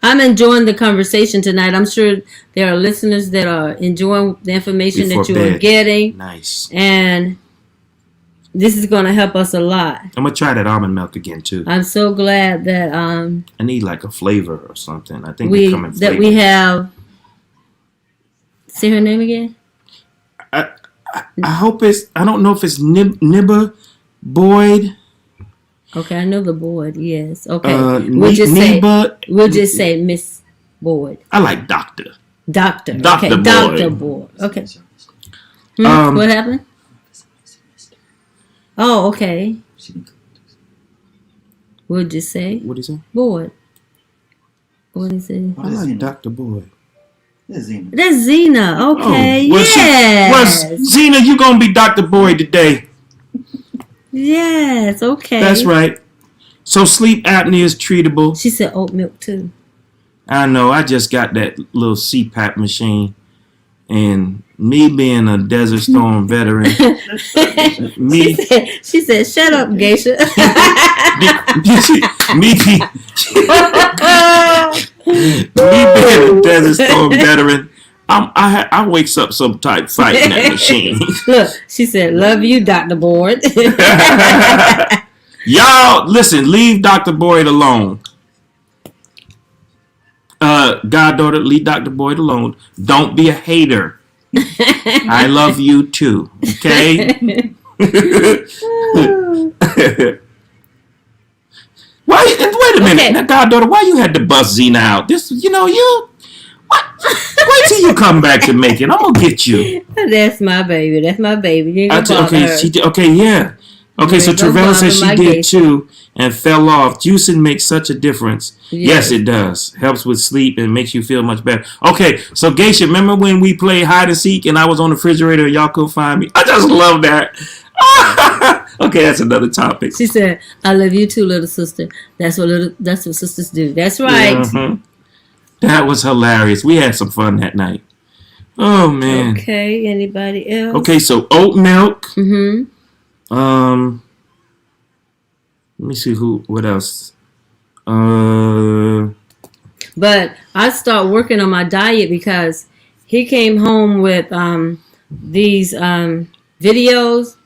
I'm enjoying the conversation tonight. I'm sure there are listeners that are enjoying the information that you are getting. Nice. And this is going to help us a lot. I'm going to try that almond milk again, too. I'm so glad that I need like a flavor or something. I think we come in flavor. That we have. Say her name again? I hope it's, I don't know if it's Nibba Boyd. Okay, I know the Boyd, yes. Okay. We'll just say Miss Boyd. I like Doctor. Doctor. Dr. Okay, Boyd. Dr. Boyd. Okay. What happened? Oh, okay. What'd you say? What is it? Boyd. What is it? I like Dr. Boyd. That's Zena. That's Zena. Okay, yes. Zena, you gonna be Dr. Boyd today. Yes, okay. That's right. So sleep apnea is treatable. She said oat milk too. I know. I just got that little CPAP machine, and me being a Desert Storm veteran, she said, "Shut up, Geisha." me being a Desert Storm veteran, I wakes up some type fighting that machine. Look, she said, "Love you, Dr. Boyd." Y'all, listen, leave Dr. Boyd alone. Goddaughter, leave Dr. Boyd alone. Don't be a hater. I love you too. Okay? Why? Wait a minute. Okay. Now, Goddaughter, why you had to bust Zena out? This, you. What? Wait till you come back to Macon. I'm gonna get you. That's my baby. That's my baby. You ain't gonna bother her. She did. Okay, yeah. Okay, so Travella says she did too and fell off. Juicing makes such a difference. Yes, it does. Helps with sleep and makes you feel much better. Okay, so Geisha, remember when we played hide and seek and I was on the refrigerator and y'all couldn't find me? I just love that. Okay, that's another topic. She said, "I love you too, little sister." That's what sisters do. That's right. Mm-hmm. That was hilarious. We had some fun that night. Oh man. Okay. Anybody else? Okay, so oat milk. Mm-hmm. Let me see what else. But I start working on my diet because he came home with these videos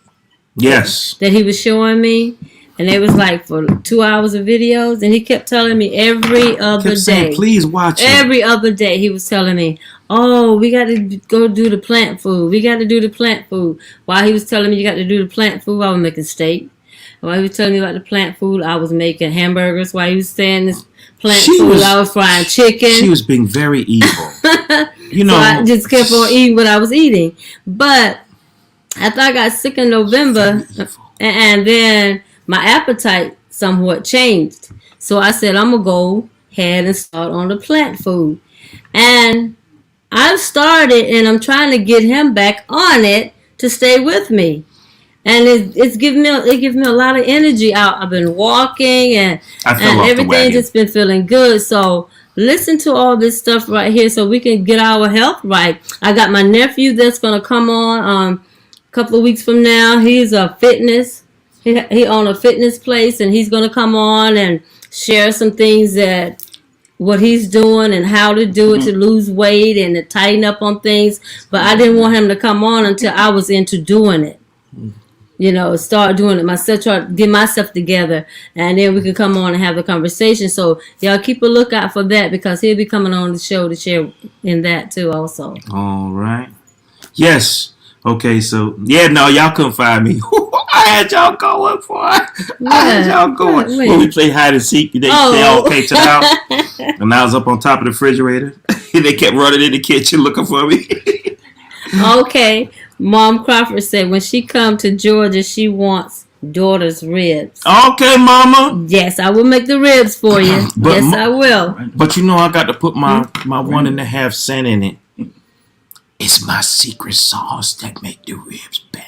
Yes. that he was showing me, and it was like for 2 hours of videos, and he kept telling me every other Kept saying, day. please watch it. Every other day he was telling me, oh, we got to go do the plant food. We got to do the plant food. While he was telling me you got to do the plant food, I was making steak. While he was telling me about the plant food, I was making hamburgers. While he was saying this plant food, I was frying chicken. She was being very evil. You know. So I just kept on eating what I was eating. But after I got sick in November, and then my appetite somewhat changed. So I said, I'm going to go ahead and start on the plant food. And I've started, and I'm trying to get him back on it to stay with me. And it gives me a lot of energy out. I've been walking and everything just been feeling good. So listen to all this stuff right here so we can get our health right. I got my nephew that's going to come on a couple of weeks from now. He's a fitness. He owns a fitness place, and he's going to come on and share some things that what he's doing and how to do it to lose weight and to tighten up on things. But I didn't want him to come on until I was into doing it. You know, start doing it myself, try to get myself together, and then we can come on and have the conversation. So y'all keep a lookout for that, because he'll be coming on the show to share in that too also. All right. Yes. Okay, so y'all couldn't find me. I had y'all going for it. I had y'all going. When we play hide and seek, they all came to the house, and I was up on top of the refrigerator. They kept running in the kitchen looking for me. Okay. Mom Crawford said when she come to Georgia, she wants daughter's ribs. Okay, Mama. Yes, I will make the ribs for you. Yes, I will. But you know, I got to put my 1.5 cent in it. It's my secret sauce that make the ribs bang.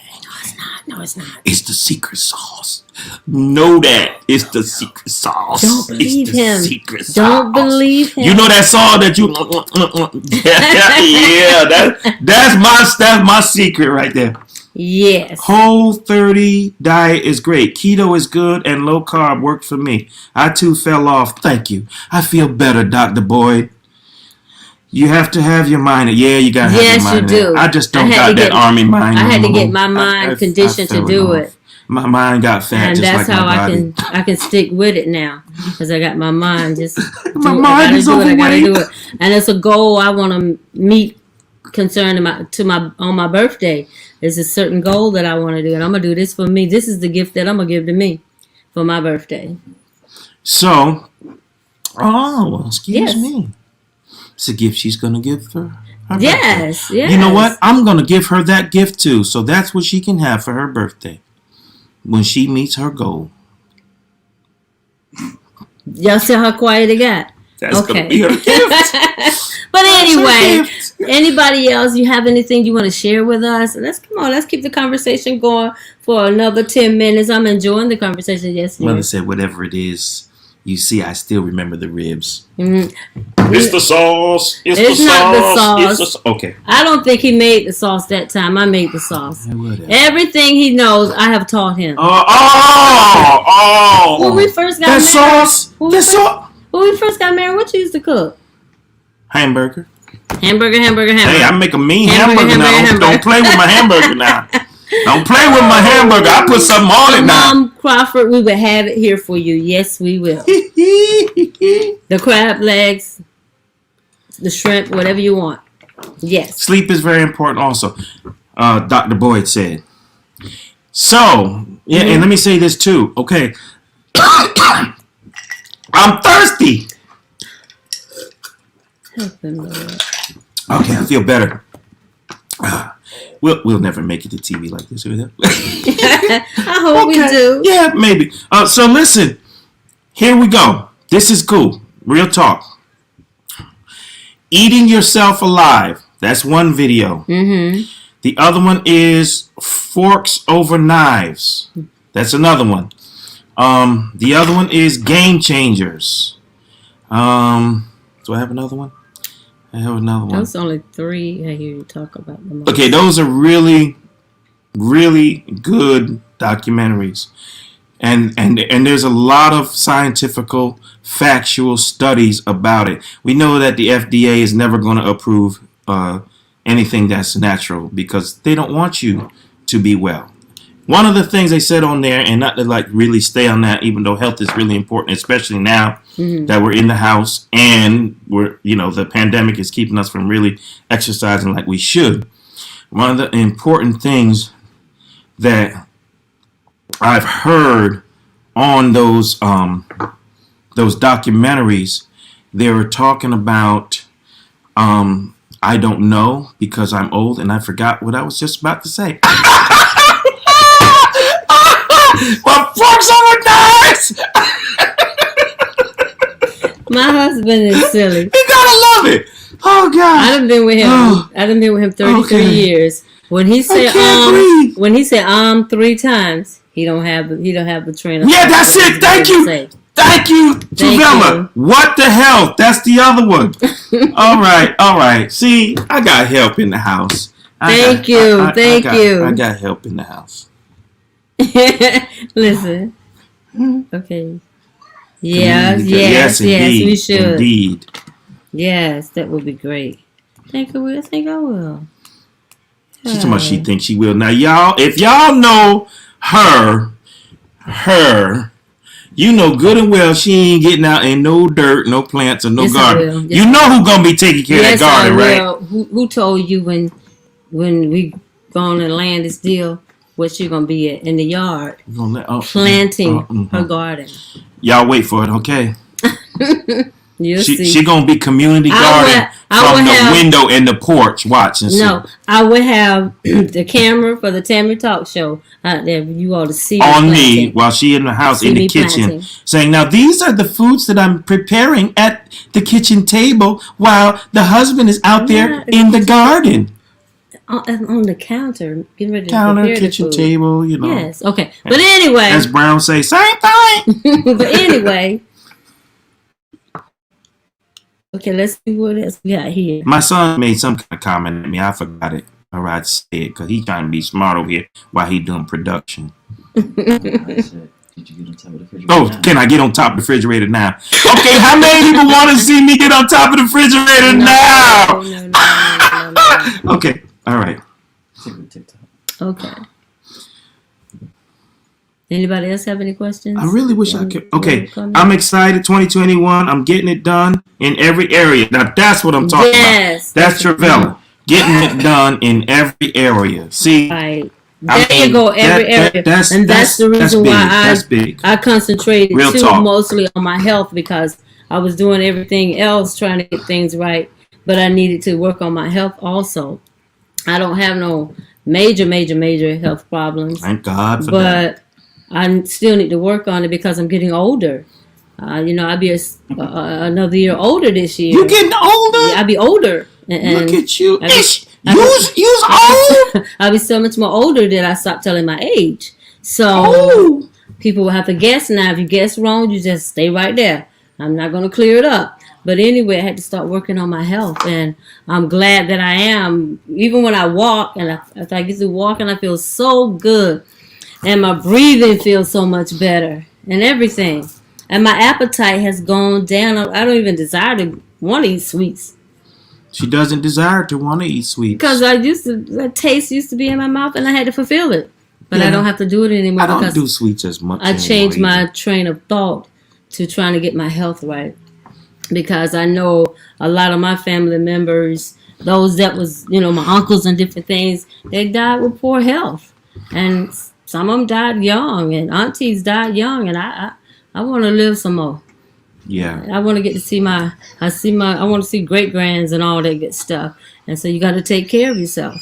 No, it's not. It's the secret sauce. Know that. It's the secret sauce. Don't believe it's the him. Secret sauce. Don't believe him. You know that sauce that you that's my secret right there. Yes. Whole 30 diet is great. Keto is good and low carb worked for me. I too fell off. Thank you. I feel better, Dr. Boyd. You have to have your mind. Yeah, you gotta have your mind. Yes, you do. I just don't got that army mind. I had to get my mind conditioned to do it. My mind got fat, and just that's like how my body. I can stick with it now, because I got my mind just. My mind is overweight. I gotta do it, and it's a goal I want to meet. Concerning on my birthday, there's a certain goal that I want to do, and I'm gonna do this for me. This is the gift that I'm gonna give to me for my birthday. So, excuse me. It's a gift she's going to give for her birthday. Yes. You know what? I'm going to give her that gift too. So that's what she can have for her birthday when she meets her goal. Y'all see how quiet it got? That's going to be her gift. But anyway, anybody else, you have anything you want to share with us? Let's keep the conversation going for another 10 minutes. I'm enjoying the conversation. Yes, Mother said, whatever it is. You see, I still remember the ribs. Mm-hmm. It's the sauce. It's the not sauce. the sauce. Okay. I don't think he made the sauce that time. I made the sauce. Everything he knows, I have taught him. When we first got married, when we first got married, what you used to cook? Hamburger. Hamburger. Hey, I make a mean hamburger now. Don't play with my hamburger now. Don't play with my hamburger. I put something on it now. Mom Crawford, we will have it here for you. Yes, we will. The crab legs, the shrimp, whatever you want. Yes. Sleep is very important also. Dr. Boyd said. So, yeah, and let me say this too. Okay. I'm thirsty. Okay, I feel better. We'll never make it to TV like this, will we? I hope we do. Yeah, maybe. So listen, here we go. This is cool. Real talk. Eating yourself alive. That's one video. Mm-hmm. The other one is forks over knives. That's another one. The other one is game changers. Do I have another one? I have another one. Those only 3 I hear you talk about. The most. Okay, those are really, really good documentaries. And there's a lot of scientifical, factual studies about it. We know that the FDA is never going to approve anything that's natural because they don't want you to be well. One of the things they said on there, and not to like really stay on that, even though health is really important, especially now that we're in the house and we're, the pandemic is keeping us from really exercising like we should. One of the important things that I've heard on those documentaries, they were talking about I don't know because I'm old and I forgot what I was just about to say. Well, forks over knives. My husband is silly. You gotta love it. Oh God. I done been with him. I done been with him 33 years. When he said breathe. 3 times, he don't have the train of thought. Yeah, that's it. Thank you. Thank you, Travella. What the hell? That's the other one. All right. See, I got help in the house. Thank you. I got help in the house. Listen. Okay. Yes, we should. Indeed. Yes, that would be great. I think I will. She's talking about she thinks she will. Now, y'all, if y'all know her, you know good and well she ain't getting out in no dirt, no plants, or no garden. Yes, you know who gonna be taking care of that garden, right? Who told you when we gonna land this deal? What she gonna be in the yard planting her garden? Y'all wait for it, okay? You'll see. She gonna be community garden from the window and the porch. Watch and see. No, I would have the camera for the Tammy Talk Show out there. You all to see on me while she in the house in the kitchen, saying, "Now these are the foods that I'm preparing at the kitchen table while the husband is out there in the garden." On the counter, getting ready to prepare kitchen the food. Table, Yes, okay. But anyway, as Brown say, same thing. But anyway, okay. Let's see what else we got here. My son made some kind of comment at me. I forgot it. All right, say it because he's trying to be smart over here while he doing production. Can I get on top of the refrigerator now? Okay, how many people want to see me get on top of the refrigerator now? No. Okay. All right. Okay. Anybody else have any questions? I really wish I could. Okay. I'm excited. 2021. I'm getting it done in every area. Now, that's what I'm talking about. That's Travella. Getting it done in every area. See? Right. There you go, every area. And that's the reason why I concentrated mostly on my health because I was doing everything else trying to get things right. But I needed to work on my health also. I don't have no major health problems. Thank God for that. But I still need to work on it because I'm getting older. I'll be another year older this year. You getting older? Yeah, I'll be older. And look at you. You's old. I'll be so much more older that I stopped telling my age. So people will have to guess now. If you guess wrong, you just stay right there. I'm not going to clear it up. But anyway, I had to start working on my health, and I'm glad that I am. Even when I walk, and after I get to walking, I feel so good, and my breathing feels so much better, and everything. And my appetite has gone down. I don't even desire to want to eat sweets. She doesn't desire to want to eat sweets because the taste used to be in my mouth, and I had to fulfill it. But I don't have to do it anymore. I don't do sweets as much. I changed my train of thought to trying to get my health right. Because I know a lot of my family members, those that was, my uncles and different things, they died with poor health. And some of them died young, and aunties died young, and I want to live some more. Yeah. I want to get to see I want to see great-grands and all that good stuff. And so you got to take care of yourself.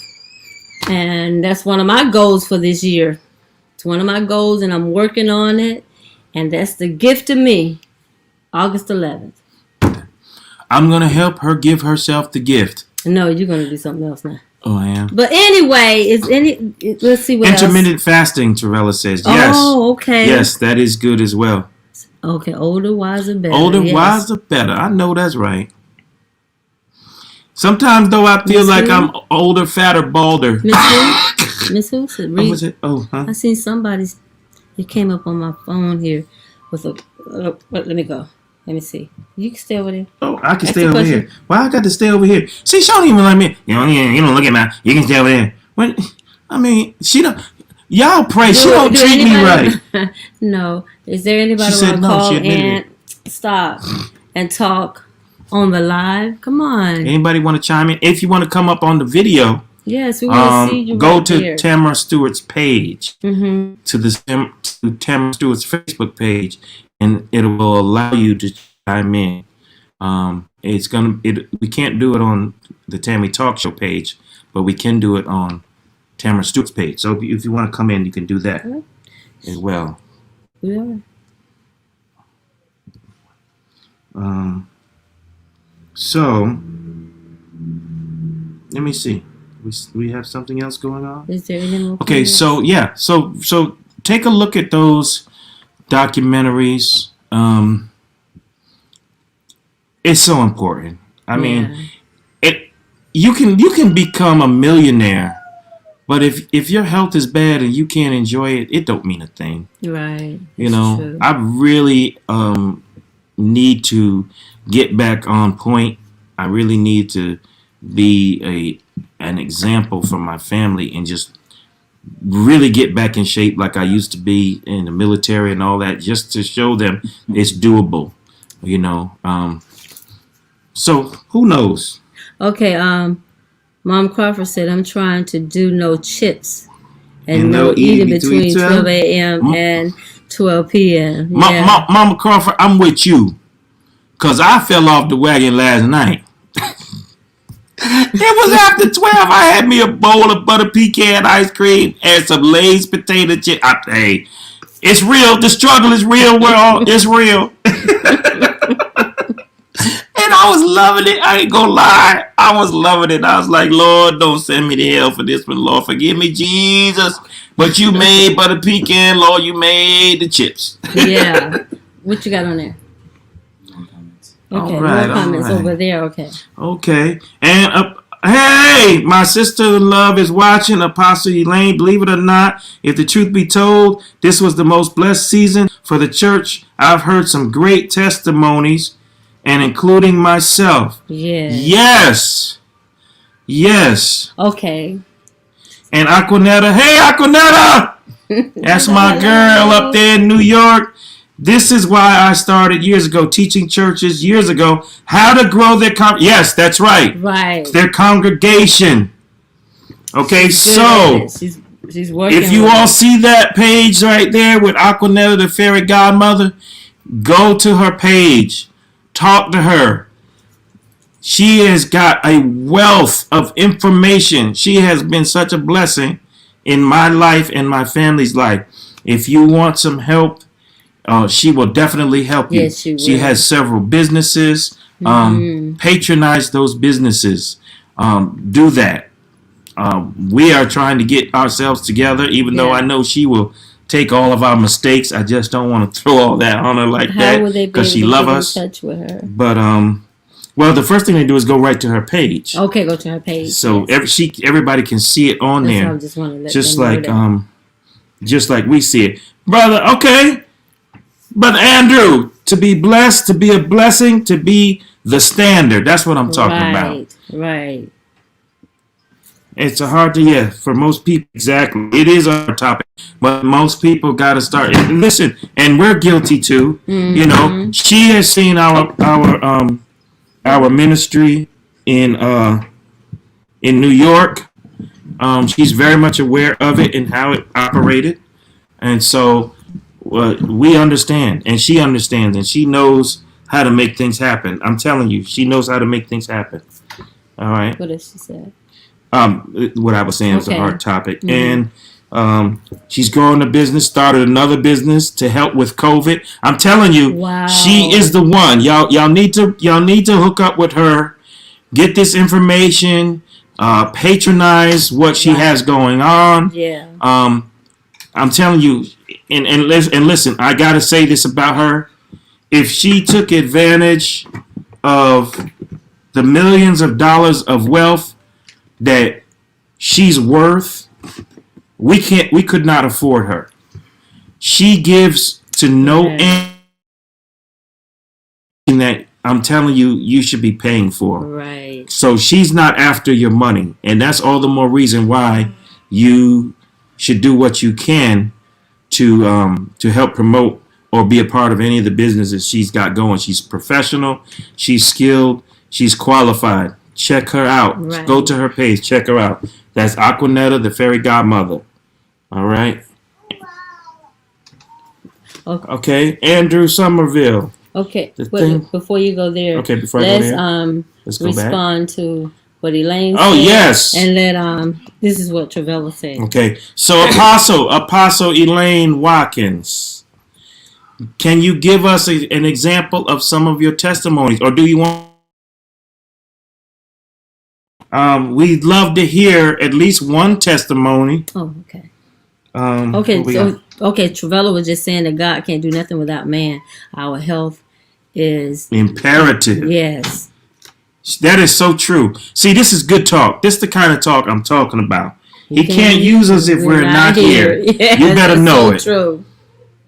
And that's one of my goals for this year. It's one of my goals, and I'm working on it. And that's the gift to me, August 11th. I'm going to help her give herself the gift. No, you're going to do something else now. Oh, I am. But anyway, let's see what Intermittent fasting, Travella says. Yes. Oh, okay. Yes, that is good as well. Okay, older, wiser, better. Older, wiser, better. I know that's right. Sometimes, though, I feel like I'm older, fatter, balder. Miss who? What was it? Oh, huh? I seen somebody's It came up on my phone here with a. Let me go. Let me see. You can stay over there. Oh, I can Ask stay the over question. here. Why I got to stay over here? See, she don't even let me. You don't look at me. You can stay over there. When, I mean, she don't. Y'all pray. She don't treat me right. No. Is there anybody She want said to no, call she admitted and stop and talk on the live? Come on. Anybody want to chime in? If you want to come up on the video, Yes, we want to see you go right to there. Tamara Stewart's page, Mm-hmm. to Tamara Stewart's Facebook page, and it will allow you to chime in. We can't do it on the Tammy Talk Show page, but we can do it on Tamara Stewart's page. So if you want to come in, you can do that as well. Yeah. So let me see. We have something else going on. Is there any more? Okay, comments? so yeah, so take a look at those documentaries. It's so important. I mean, you can become a millionaire, but if your health is bad and you can't enjoy it, it don't mean a thing. Right. You That's know, true. I really need to get back on point. I really need to be an example for my family and just really get back in shape like I used to be in the military and all that, just to show them it's doable. You know. So who knows? Okay. Mom Crawford said, "I'm trying to do no chips and no eating between 12 a.m. and 12 p.m." Yeah. Mama Crawford, I'm with you, cause I fell off the wagon last night. It was after 12. I had me a bowl of butter pecan ice cream and some Lay's potato chip. Hey, it's real. The struggle is real, world. It's real. And I was loving it. I ain't gonna lie. I was loving it. I was like, Lord, don't send me to hell for this one. Lord, forgive me, Jesus. But you made butter pecan, Lord. You made the chips. Yeah. What you got on there? No comments. Okay, All right, more comments all right. over there. Okay. Okay. And hey, my sister in love is watching, Apostle Elaine. Believe it or not, if the truth be told, this was the most blessed season for the church. I've heard some great testimonies, and including myself. Yeah. Yes. Yes. Okay. And Aquanetta. Hey, Aquanetta! That's my girl up there in New York. This is why I started years ago teaching churches years ago how to grow their yes, that's right. Right. Their congregation. Okay, She's good so at it. She's working. if you with all it. see that page right there with Aquanetta, the fairy godmother, go to her page. Talk to her. She has got a wealth of information. She has been such a blessing in my life and my family's life. If you want some help, she will definitely help you. Yes, she will. She has several businesses. Patronize those businesses. Do that. We are trying to get ourselves together, even though I know she will take all of our mistakes. I just don't want to throw all that on her like How that would they be because she able to loves get us. in touch with her? But well, the first thing they do is go right to her page. Okay, go to her page. So yes. everybody can see it on That's why there, I just want to let just them know like that. just like we see it, brother. Okay, brother Andrew, to be blessed, to be a blessing, to be the standard. That's what I'm talking about. Right. It's a hard to for most people. Exactly, it is our topic, but most people got to start. And listen, and we're guilty too. You know, she has seen our ministry in New York. She's very much aware of it and how it operated, and so we understand, and she understands, and she knows how to make things happen. I'm telling you, she knows how to make things happen. All right. What else she said? What I was saying was a Okay. hard topic, and she's growing a business, started another business to help with COVID. I'm telling you, Wow. she is the one. Y'all need to hook up with her, get this information, patronize what she has going on. Yeah. I'm telling you, and listen, I gotta say this about her. If she took advantage of the millions of dollars of wealth that she's worth, we could not afford her. She gives to no Right. end that I'm telling you, you should be paying for. Right. So she's not after your money, and that's all the more reason why you should do what you can to help promote or be a part of any of the businesses she's got going. She's professional, she's skilled, she's qualified. Check her out. Right. Go to her page. Check her out. That's Aquanetta, the fairy godmother. All right. Okay. Okay. Andrew Somerville. Okay. The But thing- before you go there, Okay. Before I go let's there, let's go back. respond to what Elaine Oh said. yes. And let this is what Travella said. Okay, so Apostle Elaine Watkins, can you give us an example of some of your testimonies, or do you want? We'd love to hear at least one testimony. Oh, okay. What we got? Travella was just saying that God can't do nothing without man. Our health is Imperative. yes. That is so true. See, this is good talk. This is the kind of talk I'm talking about. He You can't use us if we're not here. Yes, You better that's know so it. True.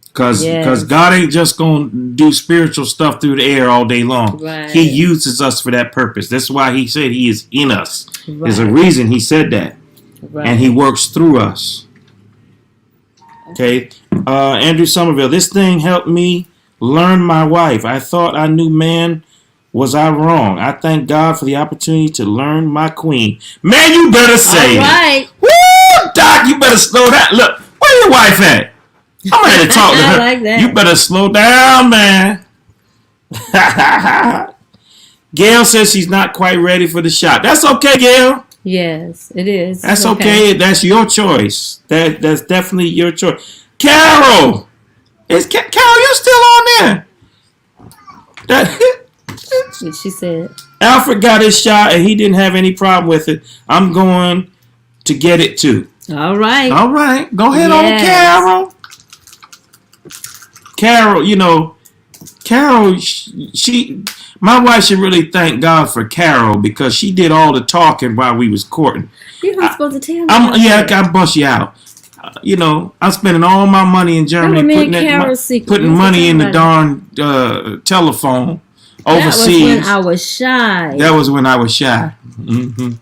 Because Yes. God ain't just going to do spiritual stuff through the air all day long. Right. He uses us for that purpose. That's why he said he is in us. Right. There's a reason he said that. Right. And he works through us. Okay. Andrew Somerville, this thing helped me learn my wife. I thought I knew man. Was I wrong? I thank God for the opportunity to learn my queen. Man, you better say All it. right. Woo, Doc, you better slow down. Look, where your wife at? I'm ready to talk to I her. like that. You better slow down, man. Gail says she's not quite ready for the shot. That's okay, Gail. Yes, it is. That's okay. That's your choice. That's definitely your choice. Carol, Carol, you still on there? What she said. Alfred got his shot and he didn't have any problem with it. I'm going to get it too. All right. All right, go ahead on, Yes. Carol. Carol, Carol, my wife should really thank God for Carol because she did all the talking while we was courting. You weren't supposed to tell me. I can bust you out. I'm spending all my money in Germany putting money in the darn telephone overseas. That was when I was shy. That was when I was shy. Mm-hmm.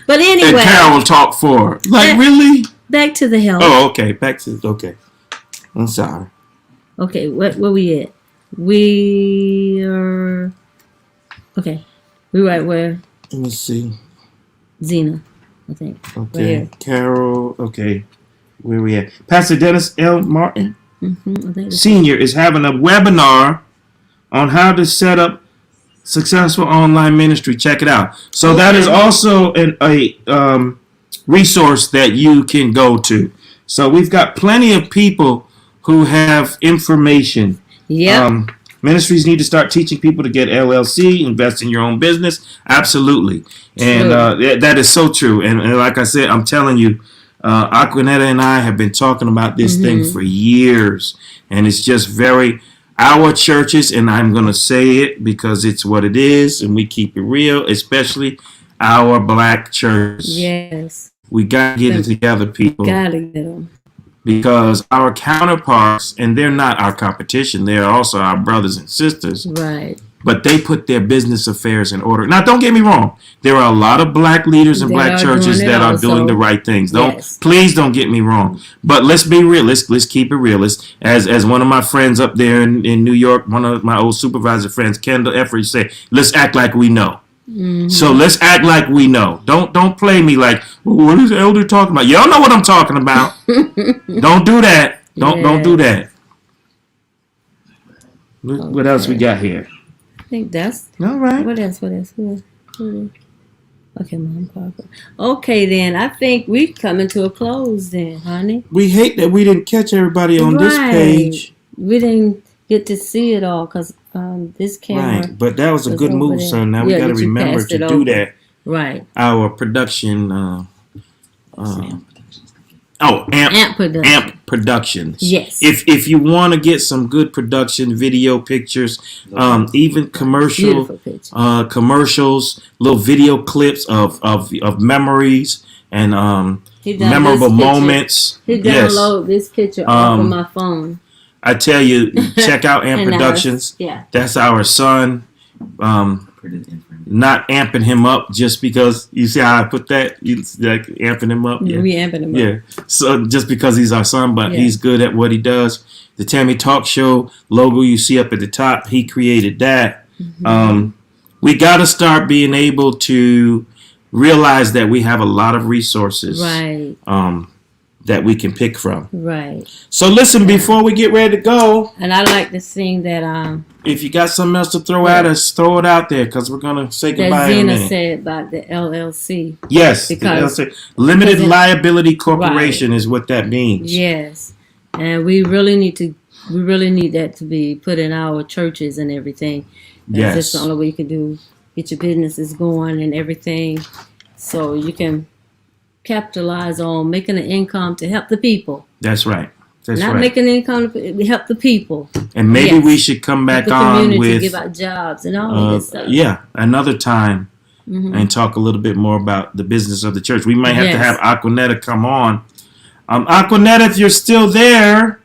But anyway. And Carol talked for her. Like, really? Back to the health. Oh, okay. Okay. I'm sorry. Okay, where we at? We are... Okay. We're right where? Let me see. Zena, I think. Right Okay. here. Carol. Okay. Where we at? Pastor Dennis L. Martin Mm-hmm, I think it's- Sr. is having a webinar on how to set up successful online ministry. Check it out. So that is also a resource that you can go to. So we've got plenty of people who have information. Yep. Ministries need to start teaching people to get LLC, invest in your own business. Absolutely. And that is so true. And like I said, I'm telling you, Aquanetta and I have been talking about this thing for years. And it's just our churches, and I'm going to say it because it's what it is, and we keep it real, especially our black churches. Yes. We got to get it together, people. Gotta get them. Because our counterparts, and they're not our competition, they're also our brothers and sisters, Right. but they put their business affairs in order. Now, don't get me wrong. There are a lot of black leaders and They black are churches doing it that are also. doing the right things. Yes. Please don't get me wrong. But let's be real. Let's keep it real. As one of my friends up there in New York, one of my old supervisor friends, Kendall Efford, said, let's act like we know. Mm-hmm. So let's act like we know. Don't play me like, what is the elder talking about? Y'all know what I'm talking about. Don't do that. Don't do that. What else we got here? I think that's... All right. What else? Okay, Mom, Papa. Okay, then. I think we coming to a close then, honey. We hate that we didn't catch everybody on this Right. page. We didn't get to see it all because this camera... Right. But that was a was good over move, there. son. Now we Yeah, got to that you remember passed to it do over. that. Right. Our production... Amp production. Amp Productions. Yes. If you want to get some good production, video, pictures, even commercial Beautiful picture. commercials, little video clips of memories, and He done memorable this picture. moments. He Yes. download this picture off of my phone. I tell you, check out Amp And now Productions. yeah. That's our son. Pretty different. Not amping him up just because you see how I put that. You like amping him up. Yeah. We amping him up. Yeah. So just because he's our son, but Yeah. he's good at what he does. The Tammy Talk Show logo you see up at the top, he created that. Mm-hmm. We got to start being able to realize that we have a lot of resources Right. that we can pick from. Right. So listen, before we get ready to go, And I like to sing that if you got something else to throw at us, throw it out there because we're going to say that goodbye in a Zena minute. said about the LLC. Yes, Because- Limited because it- Liability Corporation is what that means. Yes. And we really need that to be put in our churches and everything. That's just the Yes, only way you can get your businesses going and everything. So you can capitalize on making an income to help the people. that's right. That's Not right. making an income to help the people. And maybe Yes. we should come back the on community, with give out jobs and all of this stuff. yeah, another time Mhm. and talk a little bit more about the business of the church. We might have to Yes. have Aquanetta come on. Aquanetta, if you're still there,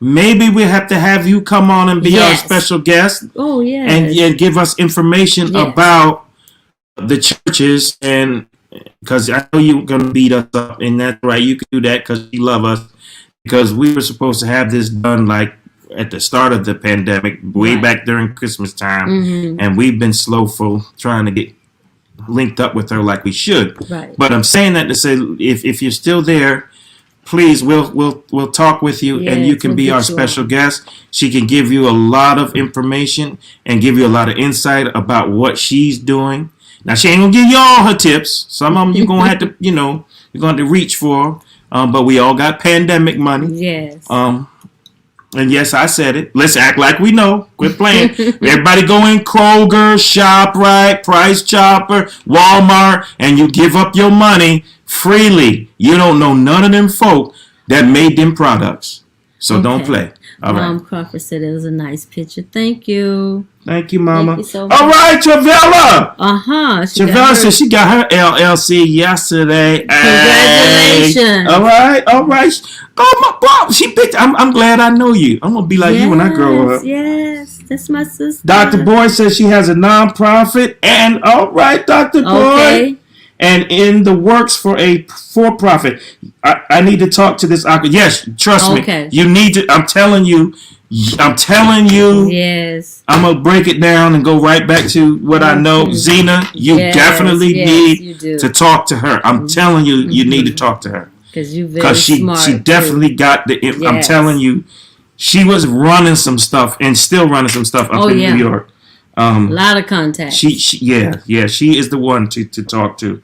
maybe we have to have you come on and be our Yes. special guest Oh yeah. and give us information Yes. about the churches. And because I know you're going to beat us up, and that's right, you can do that because you love us. Because we were supposed to have this done like at the start of the pandemic, way Right. back during Christmas time, Mhm. and we've been slowful trying to get linked up with her like we should. Right. But I'm saying that to say, if you're still there, please, we'll talk with you, and you Yes, can we'll be get our you special on. guest. She can give you a lot of information and give you a lot of insight about what she's doing. Now she ain't gonna give you all her tips. Some of them you're gonna have to, you're gonna have to reach for. But we all got pandemic money. Yes. And yes, I said it. Let's act like we know. Quit playing. Everybody go in Kroger, ShopRite, Price Chopper, Walmart, and you give up your money freely. You don't know none of them folk that made them products. So don't Okay. play. All right. Mom Crawford said it was a nice picture. Thank you. Thank you, Mama. Thank you so much. All right, Travella. Uh-huh. Travella said she got her LLC yesterday. Congratulations. All right. Oh my God, she picked. I'm glad I know you. I'm gonna be like you when I grow up. Yes, that's my sister. Dr. Boy says she has a nonprofit, and all right, Dr. Boy, Okay. and in the works for a for-profit. I need to talk to this. Yes, trust Okay. me. You need to. I'm telling you. Yes. I'm gonna break it down and go right back to what I know. Mhm. Zena, you Yes, definitely yes, need you do. to talk to her. I'm telling you, you need to talk to her Because you very because she smart. definitely got the. I'm Yes. telling you, she was running some stuff and still running some stuff up Oh, in yeah. New York. A lot of contacts. She she is the one to talk to.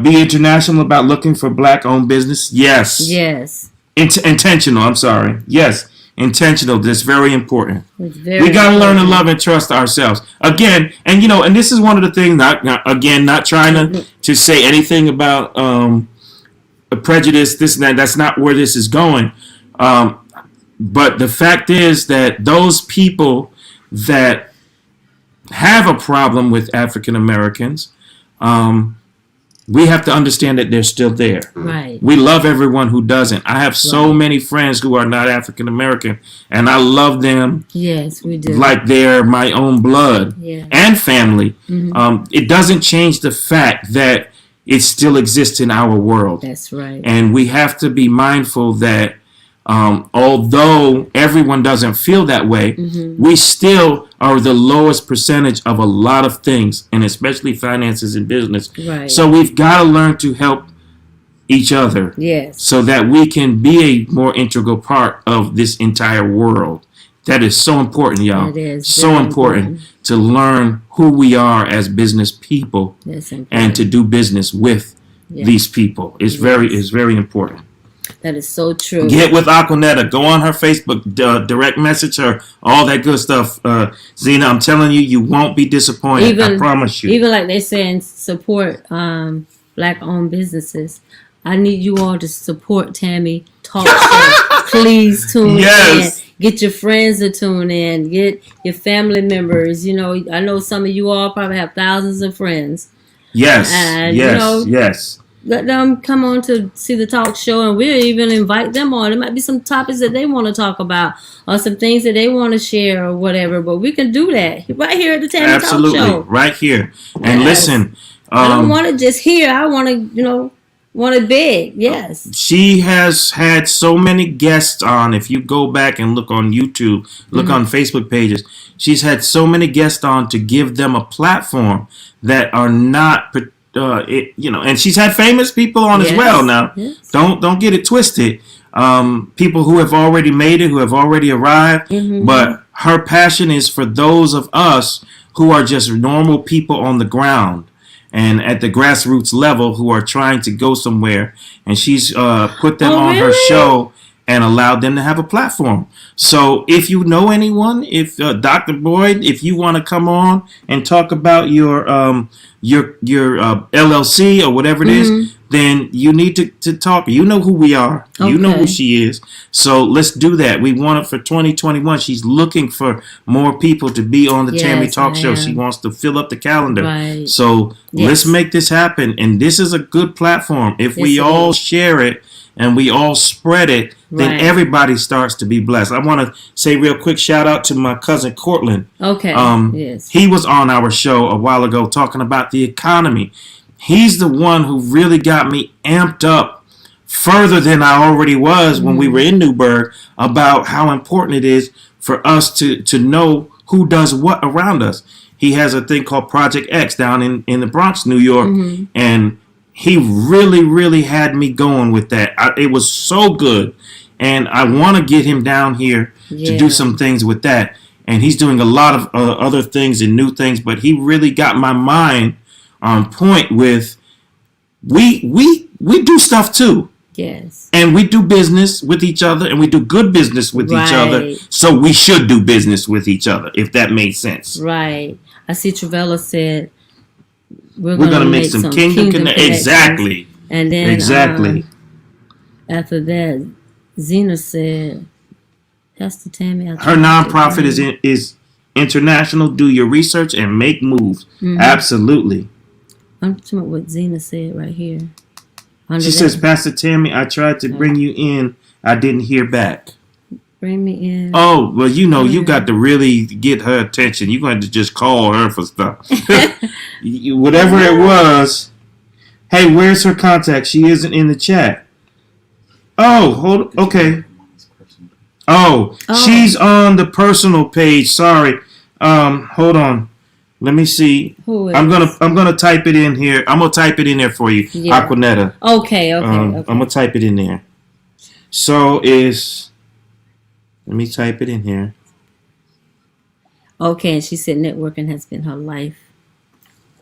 Be international about looking for black-owned business. Yes. Yes. Intentional. I'm sorry. Yes. Intentional. That's very important. It's very We got to learn to important. love and trust ourselves again. And and this is one of the things. Not trying to say anything about a prejudice. This and that. That's not where this is going. But the fact is that those people that have a problem with African Americans, we have to understand that they're still there. Right. We love everyone who doesn't. I have so many friends who are not African American, and I love them Yes, we do. like they're my own blood Yeah. and family. Mhm. It doesn't change the fact that it still exists in our world. That's right. And we have to be mindful that although everyone doesn't feel that way, we still are the lowest percentage of a lot of things, and especially finances and business. Right. So we've got to learn to help each other Yes. so that we can be a more integral part of this entire world. That is so important, y'all. It is so very important to learn who we are as business people That's important. and to do business with Yes. these people. It's very important. That is so true. Get with Aquanetta. Go on her Facebook. Direct message her. All that good stuff. Zena, I'm telling you, you won't be disappointed. I promise you. Even like they saying support black-owned businesses. I need you all to support Tammy Talk Show. Please tune Yes. in. Get your friends to tune in. Get your family members. I know some of you all probably have thousands of friends. Yes. And, yes. Yes. let them come on to see the talk show, and we'll even invite them on. There might be some topics that they want to talk about, or some things that they want to share, or whatever. But we can do that right here at the Tammy Absolutely, Talk Show. right here. And Yes. listen, I don't want to just hear. I want to, want it big. Yes. she has had so many guests on. If you go back and look on YouTube, look on Facebook pages, she's had so many guests on to give them a platform that are not, and she's had famous people on as Yes. well. Now, Yes. don't get it twisted. People who have already made it, who have already arrived, Mhm. but her passion is for those of us who are just normal people on the ground and at the grassroots level who are trying to go somewhere, and she's put them Oh, on her really? show and allowed them to have a platform. So if you know anyone, if Dr. Boyd, if you want to come on and talk about your LLC or whatever it is, then you need to talk. You know who we are. You know who Okay. she is. So let's do that. We want it for 2021. She's looking for more people to be on the Tammy Yes, Talk I Show. am. She wants to fill up the calendar. Right. So let's Yes. make this happen. And this is a good platform. If we Yes, it all is. share it and we all spread it, then Right. everybody starts to be blessed. I want to say real quick shout out to my cousin Cortland. Okay. Yes. He was on our show a while ago talking about the economy. He's the one who really got me amped up further than I already was when we were in Newburgh about how important it is for us to know who does what around us. He has a thing called Project X down in the Bronx, New York, and he really, really had me going with that. It was so good, and I want to get him down here to Yeah. do some things with that. And he's doing a lot of other things and new things, but he really got my mind on point with we do stuff too, Yes. and we do business with each other, and we do good business with each other. Right. So we should do business with each other, if that makes sense. Right. I see Travella said we're We're gonna gonna make some kingdom connections. Exactly. And then Exactly. after that, Zena said, Pastor Tammy. I Her tried to nonprofit join." is international. Do your research and make moves. Mhm. Absolutely. I'm talking about what Zena said right here. Under She that, says, Pastor Tammy, I tried to bring you in. I didn't hear back. bring me in. Oh, well, you got to really get her attention. You're going to just call her for stuff. Whatever it was. Hey, where's her contact? She isn't in the chat. Oh, hold. Okay. Oh, Oh. she's on the personal page. Sorry. Hold on. Let me see. Who is? I'm gonna type it in here. I'm gonna type it in there for you, Yeah. Aquanetta. Okay. I'm gonna type it in there. So let me type it in here. Okay, and she said networking has been her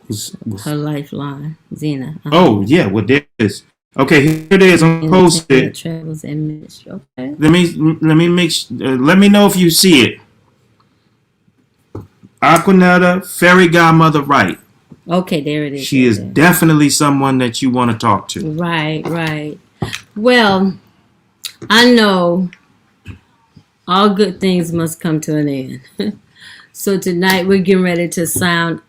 Was- her lifeline. Zena. Oh yeah, well there it is. Okay, here it is. I'm Entertainment, posted. Travels and ministry. Okay. Let me let me know if you see it. Aquanetta, Fairy Godmother Wright. Okay, there it is. She is There. definitely someone that you want to talk to. Right, right. Well, I know all good things must come to an end. So tonight we're getting ready to sound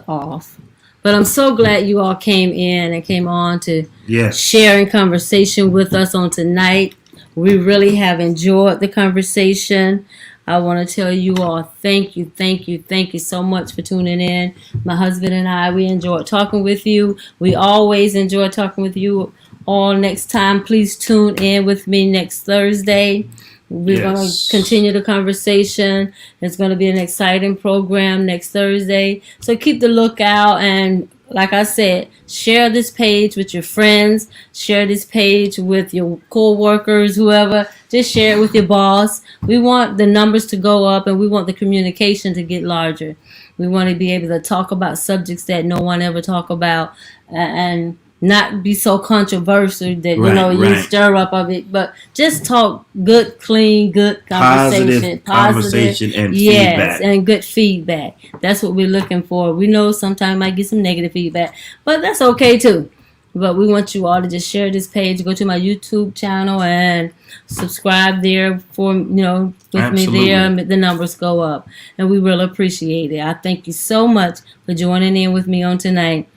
off. But I'm so glad you all came in and came on to Yes. sharing conversation with us on tonight. We really have enjoyed the conversation. I want to tell you all thank you so much for tuning in. My husband and I, we enjoyed talking with you. We always enjoy talking with you all. Next time, please tune in with me next Thursday. We're going Yes. to continue the conversation. It's going to be an exciting program next Thursday. So keep the lookout. And like I said, share this page with your friends. Share this page with your co-workers, whoever. Just share it with your boss. We want the numbers to go up, and we want the communication to get larger. We want to be able to talk about subjects that no one ever talk about, and not be so controversial that you stir up of it, but just talk good, clean, good conversation, Positive conversation and yes, feedback. and good feedback. That's what we're looking for. We know sometimes might get some negative feedback, but that's okay too. But we want you all to just share this page. Go to my YouTube channel and subscribe there for with Absolutely. me there. The numbers go up, and we really appreciate it. I thank you so much for joining in with me on tonight.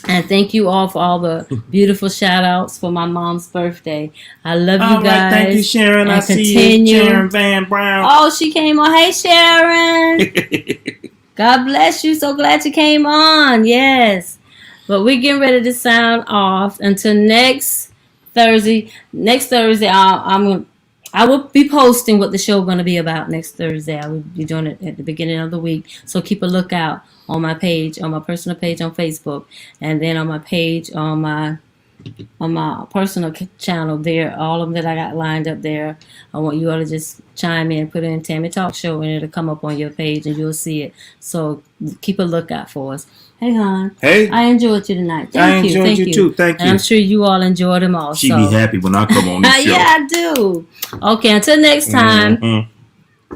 And thank you all for all the beautiful shout outs for my mom's birthday. I love you All guys. right, thank you, Sharon. And I see continue. you, Sharon Van Brown. Oh, she came on. Hey, Sharon. God bless you. So glad you came on. Yes. But we're getting ready to sound off until next Thursday. Next Thursday, I will be posting what the show is going to be about next Thursday. I will be doing it at the beginning of the week. So keep a lookout on my page, on my personal page on Facebook, and then on my page on my personal channel there. All of them that I got lined up there. I want you all to just chime in, put in Tammy Talk Show, and it'll come up on your page, and you'll see it. So keep a lookout for us. Hey, hon. Hey, I enjoyed you tonight. I Thank you. enjoyed Thank you too. Thank And you. I'm sure you all enjoyed them also. She be happy when I come on this show. Yeah, I do. Okay, until next time. Mhm.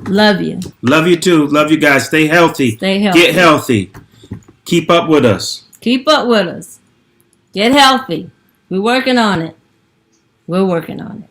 Love you. Love you too. Love you guys. Stay healthy. Stay healthy. Get healthy. Keep up with us. Keep up with us. Get healthy. We're working on it. We're working on it.